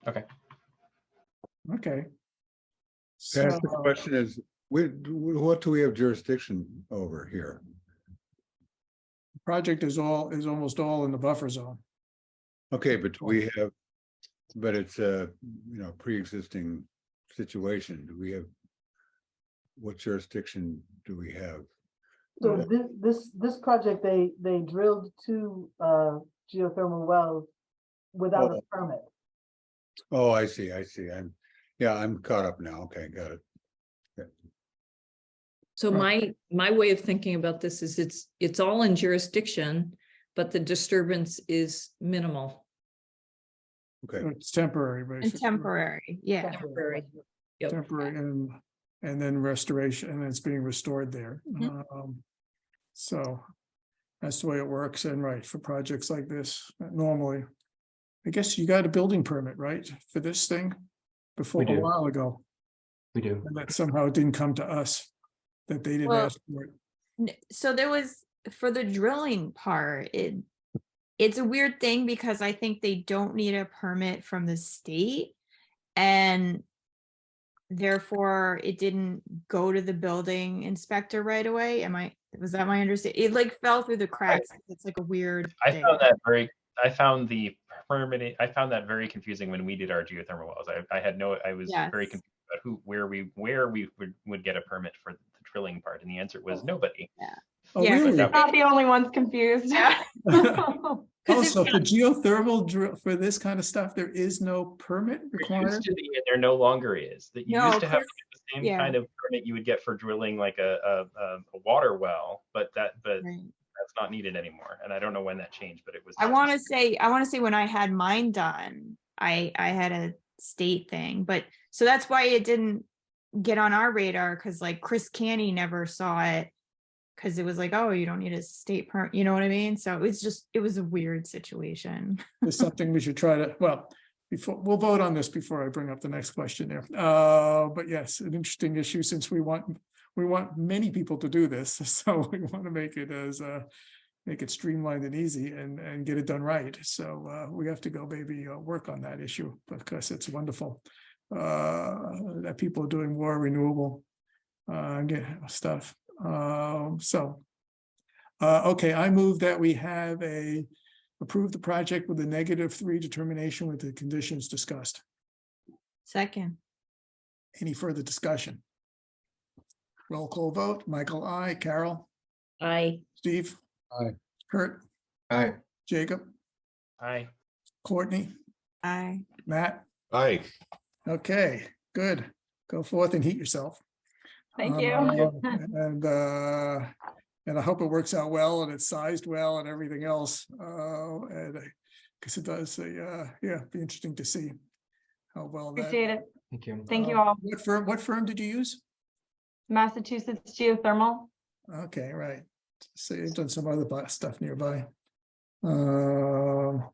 Okay. Pat, the So, question is, what do we have jurisdiction over here? project is almost all in the buffer zone. Okay, but we have, but it's a, pre-existing situation. Do we have? What jurisdiction do we have? So this project, they drilled 2 geothermal wells without a permit. Oh, I see. I'm caught up now. Okay, got it. So Right. my way of thinking about this is it's all in jurisdiction, but the disturbance is minimal. Okay, It's temporary, And basically. temporary, yeah. Temporary. Yep. Temporary and then restoration, and it's being restored there. So that's the way it works. And right, for projects like this, normally, I guess you got a building permit, right, for this thing? Before, We a do. while ago, We do. and that somehow it didn't come to us, that they didn't Well, ask for it. So there was, for the drilling part, it's a weird thing because I think they don't need a permit from the state. And therefore it didn't go to the building inspector right away. Was that my understanding? It like fell through the cracks. It's like a weird I thing. found that very confusing when we did our geothermal wells. I was very Yes. confused about where we would get a permit for the drilling part, and the answer was nobody. Oh, Yeah, 'cause really? that- Not the only ones confused. Oh, if so you- for geothermal drill, for this kind of stuff, there is no permit There required? used to be, and there no longer is. That you No, used to have Chris- the same yeah. kind of permit you would get for drilling like a water well, but Right. that's not needed anymore. And I don't know when that changed, but it was. I want to say when I had mine done, I had a state thing, but so that's why it didn't get on our radar, because like Chris Canny never saw it because it was like, oh, you don't need a state permit, you know what I mean? So it was a weird situation. It's something we should try to, well, we'll vote on this before I bring up the next question there. But yes, an interesting issue, since we want many people to do this, so we want to make it streamlined and easy and get it done right. So we have to go maybe work on that issue, because it's wonderful that people are doing more renewable stuff. Okay, I move that we have approve the project with a -3 determination with the conditions discussed. Second, Any further discussion? Roll call vote. Michael, I. Carol, Steve. Aye. Kurt, Aye. Jacob, Hi. Courtney, Matt. Aye. Okay, good. Go forth and heat yourself. Thank you. And I hope it works out well and it's sized well and everything else. And because it does, be interesting to see how well that. Appreciate it. Thank you. Thank you all. What firm did you use? Massachusetts Geothermal. Okay, right. So you've done some other stuff nearby. How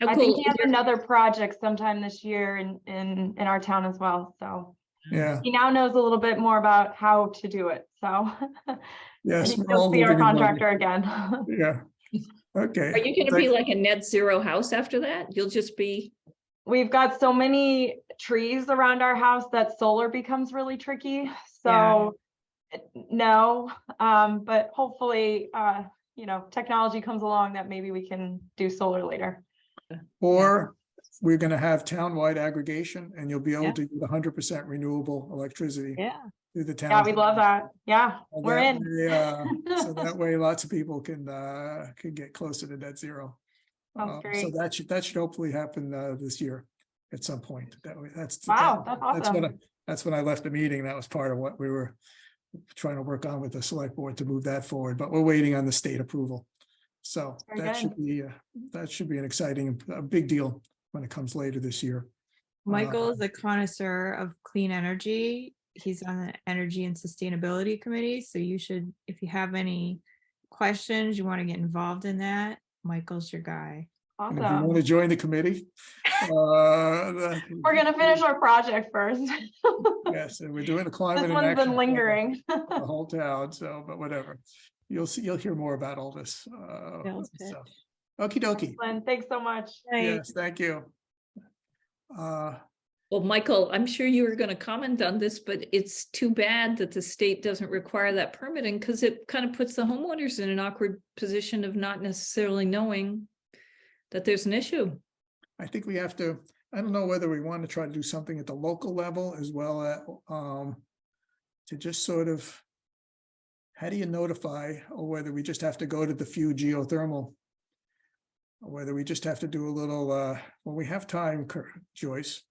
I cool think he is has your- another project sometime this year in our town as well. So Yeah, he now knows a little bit more about how to do it. So yes. and we're all he'll be our living in London. contractor again. Yeah. Okay. Are you gonna be like a net zero house after that? You'll just be, We've got so many trees around our house that solar becomes really tricky. So no, but hopefully, technology comes along that maybe we can do solar later. Or we're gonna have townwide aggregation and you'll be able Yeah. to get 100% renewable electricity yeah. through the town. Yeah, we love that. Yeah, And we're that in. way, so that way lots of people can get closer to net zero. Sounds So great. that should hopefully happen this year at some point. That way, Wow, that's awesome. That's when I left the meeting. That was part of what we were trying to work on with the select board to move that forward, but we're waiting on the state approval. So Very that should be an exciting, a big deal when it comes later this year. Michael is a connoisseur of clean energy. He's on the Energy and Sustainability Committee, so you should, if you have any questions, you want to get involved in that, Michael's your guy. And if you want Awesome. to join the committee. We're gonna finish our project first. Yes, and we're doing the climate. This and one's action been plan lingering. for the whole town, so, but whatever. You'll hear more about all this. Sales pitch. stuff. Okie dokie. Lynn, thanks so much. Yes, thank you. Well, Michael, I'm sure you were going to comment on this, but it's too bad that the state doesn't require that permitting because it kind of puts the homeowners in an awkward position of not necessarily knowing that there's an issue. I think we have to, I don't know whether we want to try to do something at the local level as well as to just sort of, how do you notify, or whether we just have to go to the few geothermal, or whether we just have to do a little, when we have time, Joyce,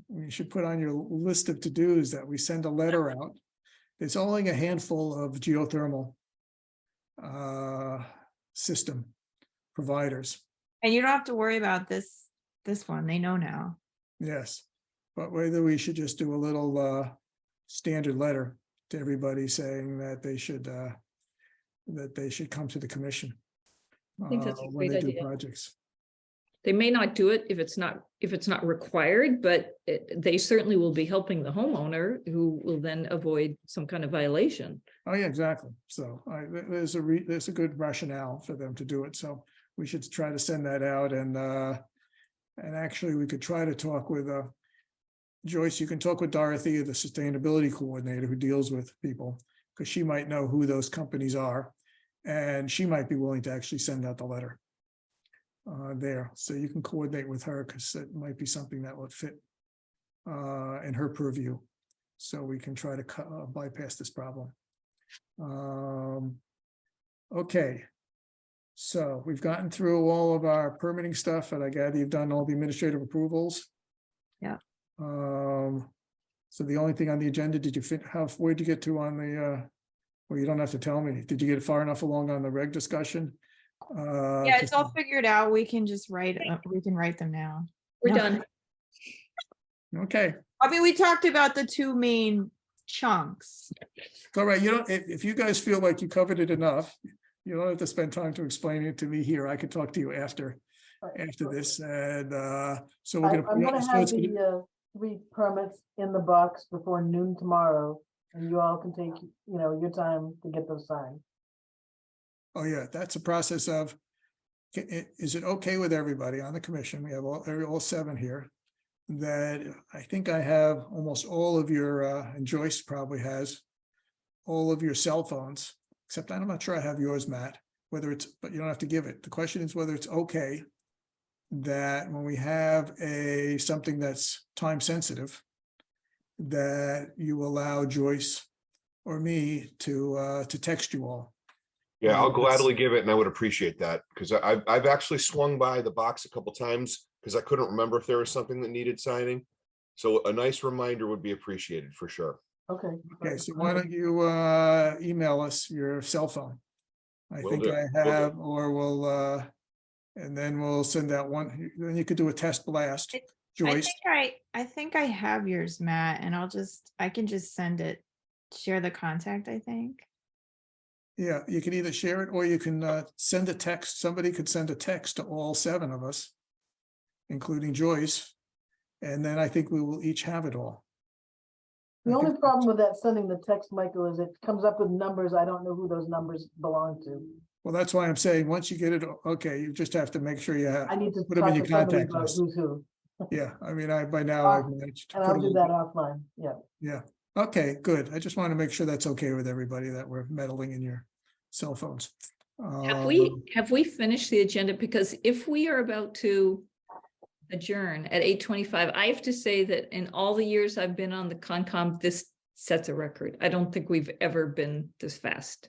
we should put on your list of to-dos that we send a letter out. There's only a handful of geothermal system providers. And you don't have to worry about this one. They know now. Yes, but whether we should just do a little standard letter to everybody saying that they should come to the commission I think that's a when great they do idea. projects. They may not do it if it's not required, but they certainly will be helping the homeowner who will then avoid some kind of violation. Oh, yeah, exactly. So there's a good rationale for them to do it. So we should try to send that out, and actually we could try to talk with Joyce. You can talk with Dorothy, the sustainability coordinator who deals with people, because she might know who those companies are, and she might be willing to actually send out the letter there. So you can coordinate with her, because it might be something that would fit in her purview. So we can try to bypass this problem. Okay. So we've gotten through all of our permitting stuff, and I gather you've done all the administrative approvals. Yeah. So the only thing on the agenda, where'd you get to on the, well, you don't have to tell me. Did you get far enough along on the reg discussion? Yeah, it's all figured out. We can just write them now. We're No. done. Okay, I mean, we talked about the two main chunks. all right. You don't, if you guys feel like you covered it enough, you don't have to spend time to explain it to me here. I could talk to you after this, and so we're I'm gonna have so it's the 3 permits in the box before noon tomorrow, and you all can take, your time to get those signed. Oh, yeah, that's a process of, is it okay with everybody on the commission? We have all 7 here. That I think I have almost all of your, and Joyce probably has all of your cell phones, except I'm not sure I have yours, Matt, but you don't have to give it. The question is whether it's okay that when we have something that's time sensitive, that you allow Joyce or me to text you all. Yeah, I'll Yes. gladly give it, and I would appreciate that, because I've actually swung by the box a couple times because I couldn't remember if there was something that needed signing. So a nice reminder would be appreciated for sure. Okay. Okay, so why don't you email us your cell phone? I Will think do, I will do. have, or we'll, and then we'll send out one, then you could do a test blast, Joyce. I think I have yours, Matt, and I can just send it, share the contact, I think. Yeah, you can either share it or you can send a text. Somebody could send a text to all 7 of us, including Joyce. And then I think we will each have it all. The I only think- problem with that sending the text, Michael, is it comes up with numbers. I don't know who those numbers belong to. Well, that's why I'm saying, once you get it, okay, you just have to make sure you I have, need to put them in talk your to somebody contact about list. who's who, Yeah, I mean, by now I've managed to and put I'll them do in. that offline. Yeah. Yeah, okay, good. I just want to make sure that's okay with everybody, that we're meddling in your cell phones. Have we finished the agenda? Because if we are about to adjourn at 8:25, I have to say that in all the years I've been on the Concom, this sets a record. I don't think we've ever been this fast.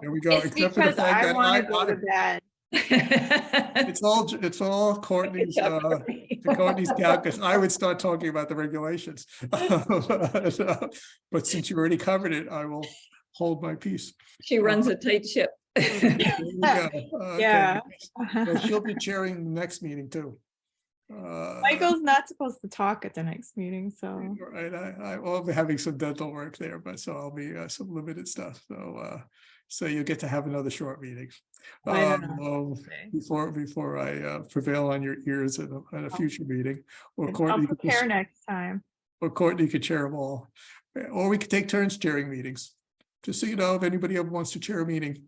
There we go. It's Except for the because fact I that want to go to bed. it's all Courtney's Courtney's count, because I would start talking about the regulations. But since you already covered it, I will hold my peace. She runs a tight ship. There we go. Okay. Yeah. So she'll be chairing the next meeting too. Michael's not supposed to talk at the next meeting, so. Right, I will be having some dental work there, but so I'll be some limited stuff. So you'll get to have another short meeting. I don't know. Before I prevail on your ears at a future meeting, or I'll Courtney could prepare next time. or Courtney could chair them all, or we could take turns chairing meetings. Just so you know, if anybody ever wants to chair a meeting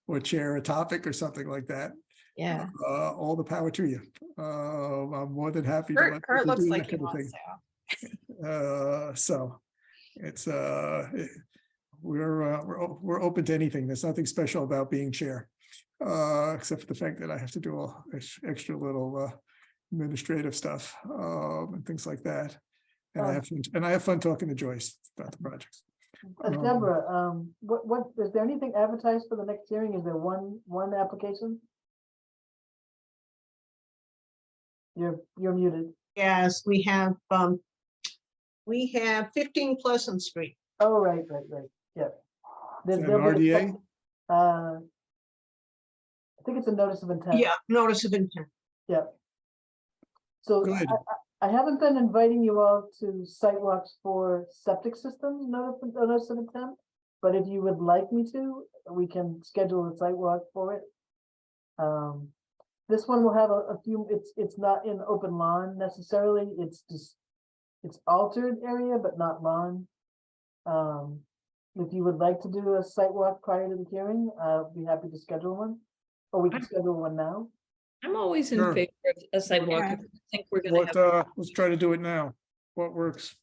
or chair a topic or something like that, Yeah. All the power to you. I'm more than happy to let Kurt people looks do like that he kind of wants thing. to. So it's, we're open to anything. There's nothing special about being chair. Except for the fact that I have to do all extra little administrative stuff, and things like that. And I have fun talking to Joyce about the projects. Deborah, what, is there anything advertised for the next hearing? Is there one application? You're muted. Yes, we have 15 Pleasant Street. Oh, right, yeah. Is that an RDA? I think it's a notice of intent. Yeah, notice of intent. Yeah. So Good. I haven't been inviting you all to site walks for septic systems, notice of intent. But if you would like me to, we can schedule a site walk for it. This one will have a few, it's not in open lawn necessarily, it's altered area, but not lawn. If you would like to do a site walk prior to the hearing, I'll be happy to schedule one, or we can schedule one now. I'm always in Sure. favor of a sidewalk. Yeah. I think we're gonna have. Let's try to do it now. What works?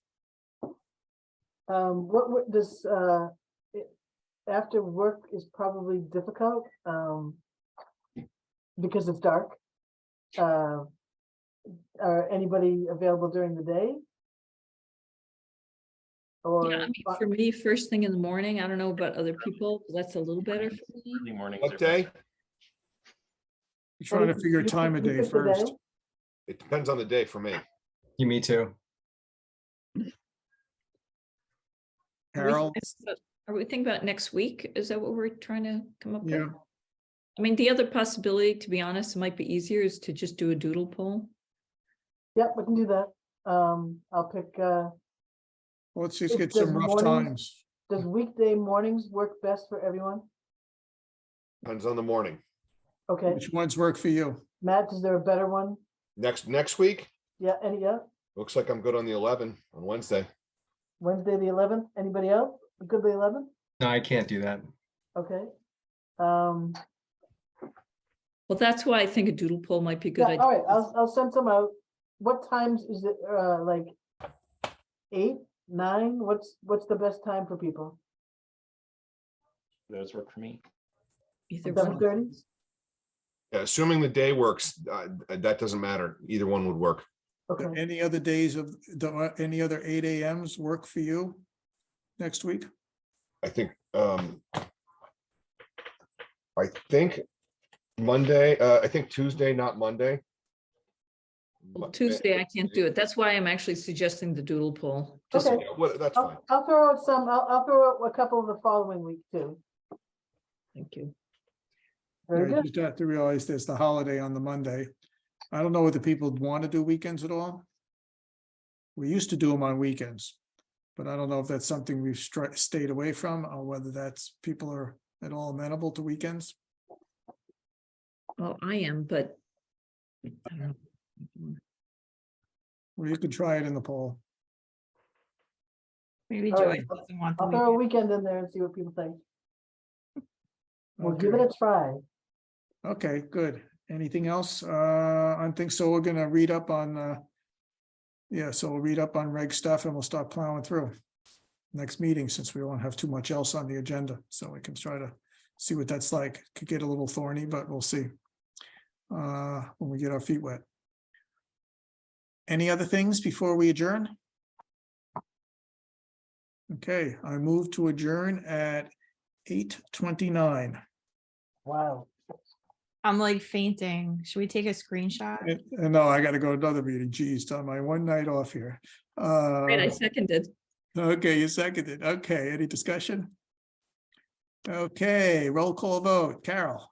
What does, after work is probably difficult, because it's dark. Are anybody available during the day? Or, Yeah, I mean, for me, first thing in the morning, I don't know about other people, but that's a little better for me. Early mornings What are day? better. You're trying to figure You time of pick day the day? first. It depends on the day for me. You, me too. Carol, Are we thinking about next week? Is that what we're trying to come up with? yeah, I mean, the other possibility, to be honest, it might be easier is to just do a doodle poll. Yep, we can do that. I'll pick, let's just It get does some rough mornings- times. does weekday mornings work best for everyone? Depends on the morning. Okay, Which ones work for you? Matt, is there a better one? Next week, Yeah, looks like I'm good on the 11 on Wednesday. Wednesday, the 11th, anybody else? Good, the 11th? No, I can't do that. Okay. Well, that's why I think a doodle poll might be a good Yeah, idea. all right, I'll send some out. What times is it, like 8, 9? What's the best time for people? Those work for me. Either 7:30? one. Yeah, assuming the day works, that doesn't matter. Either one would work. Okay, Any other days of, any other 8 a.m.s work for you next week? I think Monday, I think Tuesday, not Monday. Well, Tuesday, I can't do it. That's why I'm actually suggesting the doodle poll. Just okay. Yeah, that's fine. I'll throw out some, I'll throw out a couple of the following week too. Thank you. Very Yeah, you good. just have to realize there's the holiday on the Monday. I don't know whether people want to do weekends at all. We used to do them on weekends, but I don't know if that's something we've stayed away from, or whether that's people are at all amenable to weekends. Well, I am, but I don't know. Well, you could try it in the poll. Maybe All right, Joyce doesn't want the I'll throw a weekend. weekend in there and see what people think. We'll give it Okay. a try. Okay, good. Anything else? I think so. We're gonna read up on, yeah, so we'll read up on reg stuff and we'll start plowing through next meeting, since we won't have too much else on the agenda, so we can try to see what that's like. Could get a little thorny, but we'll see when we get our feet wet. Any other things before we adjourn? Okay, I move to adjourn at 8:29. Wow. I'm like fainting. Should we take a screenshot? No, I gotta go to another meeting. Geez, on my one night off here. Right, I seconded. Okay, you seconded. Okay, any discussion? Okay, roll call vote. Carol,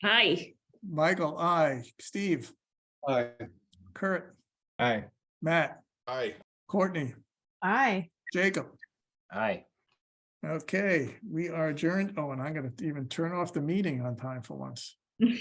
Hi. Michael, I, Steve, Aye. Kurt, Aye. Matt, Aye. Courtney, Aye. Jacob. Aye. Okay, we are adjourned. Oh, and I'm gonna even turn off the meeting on time for once. night.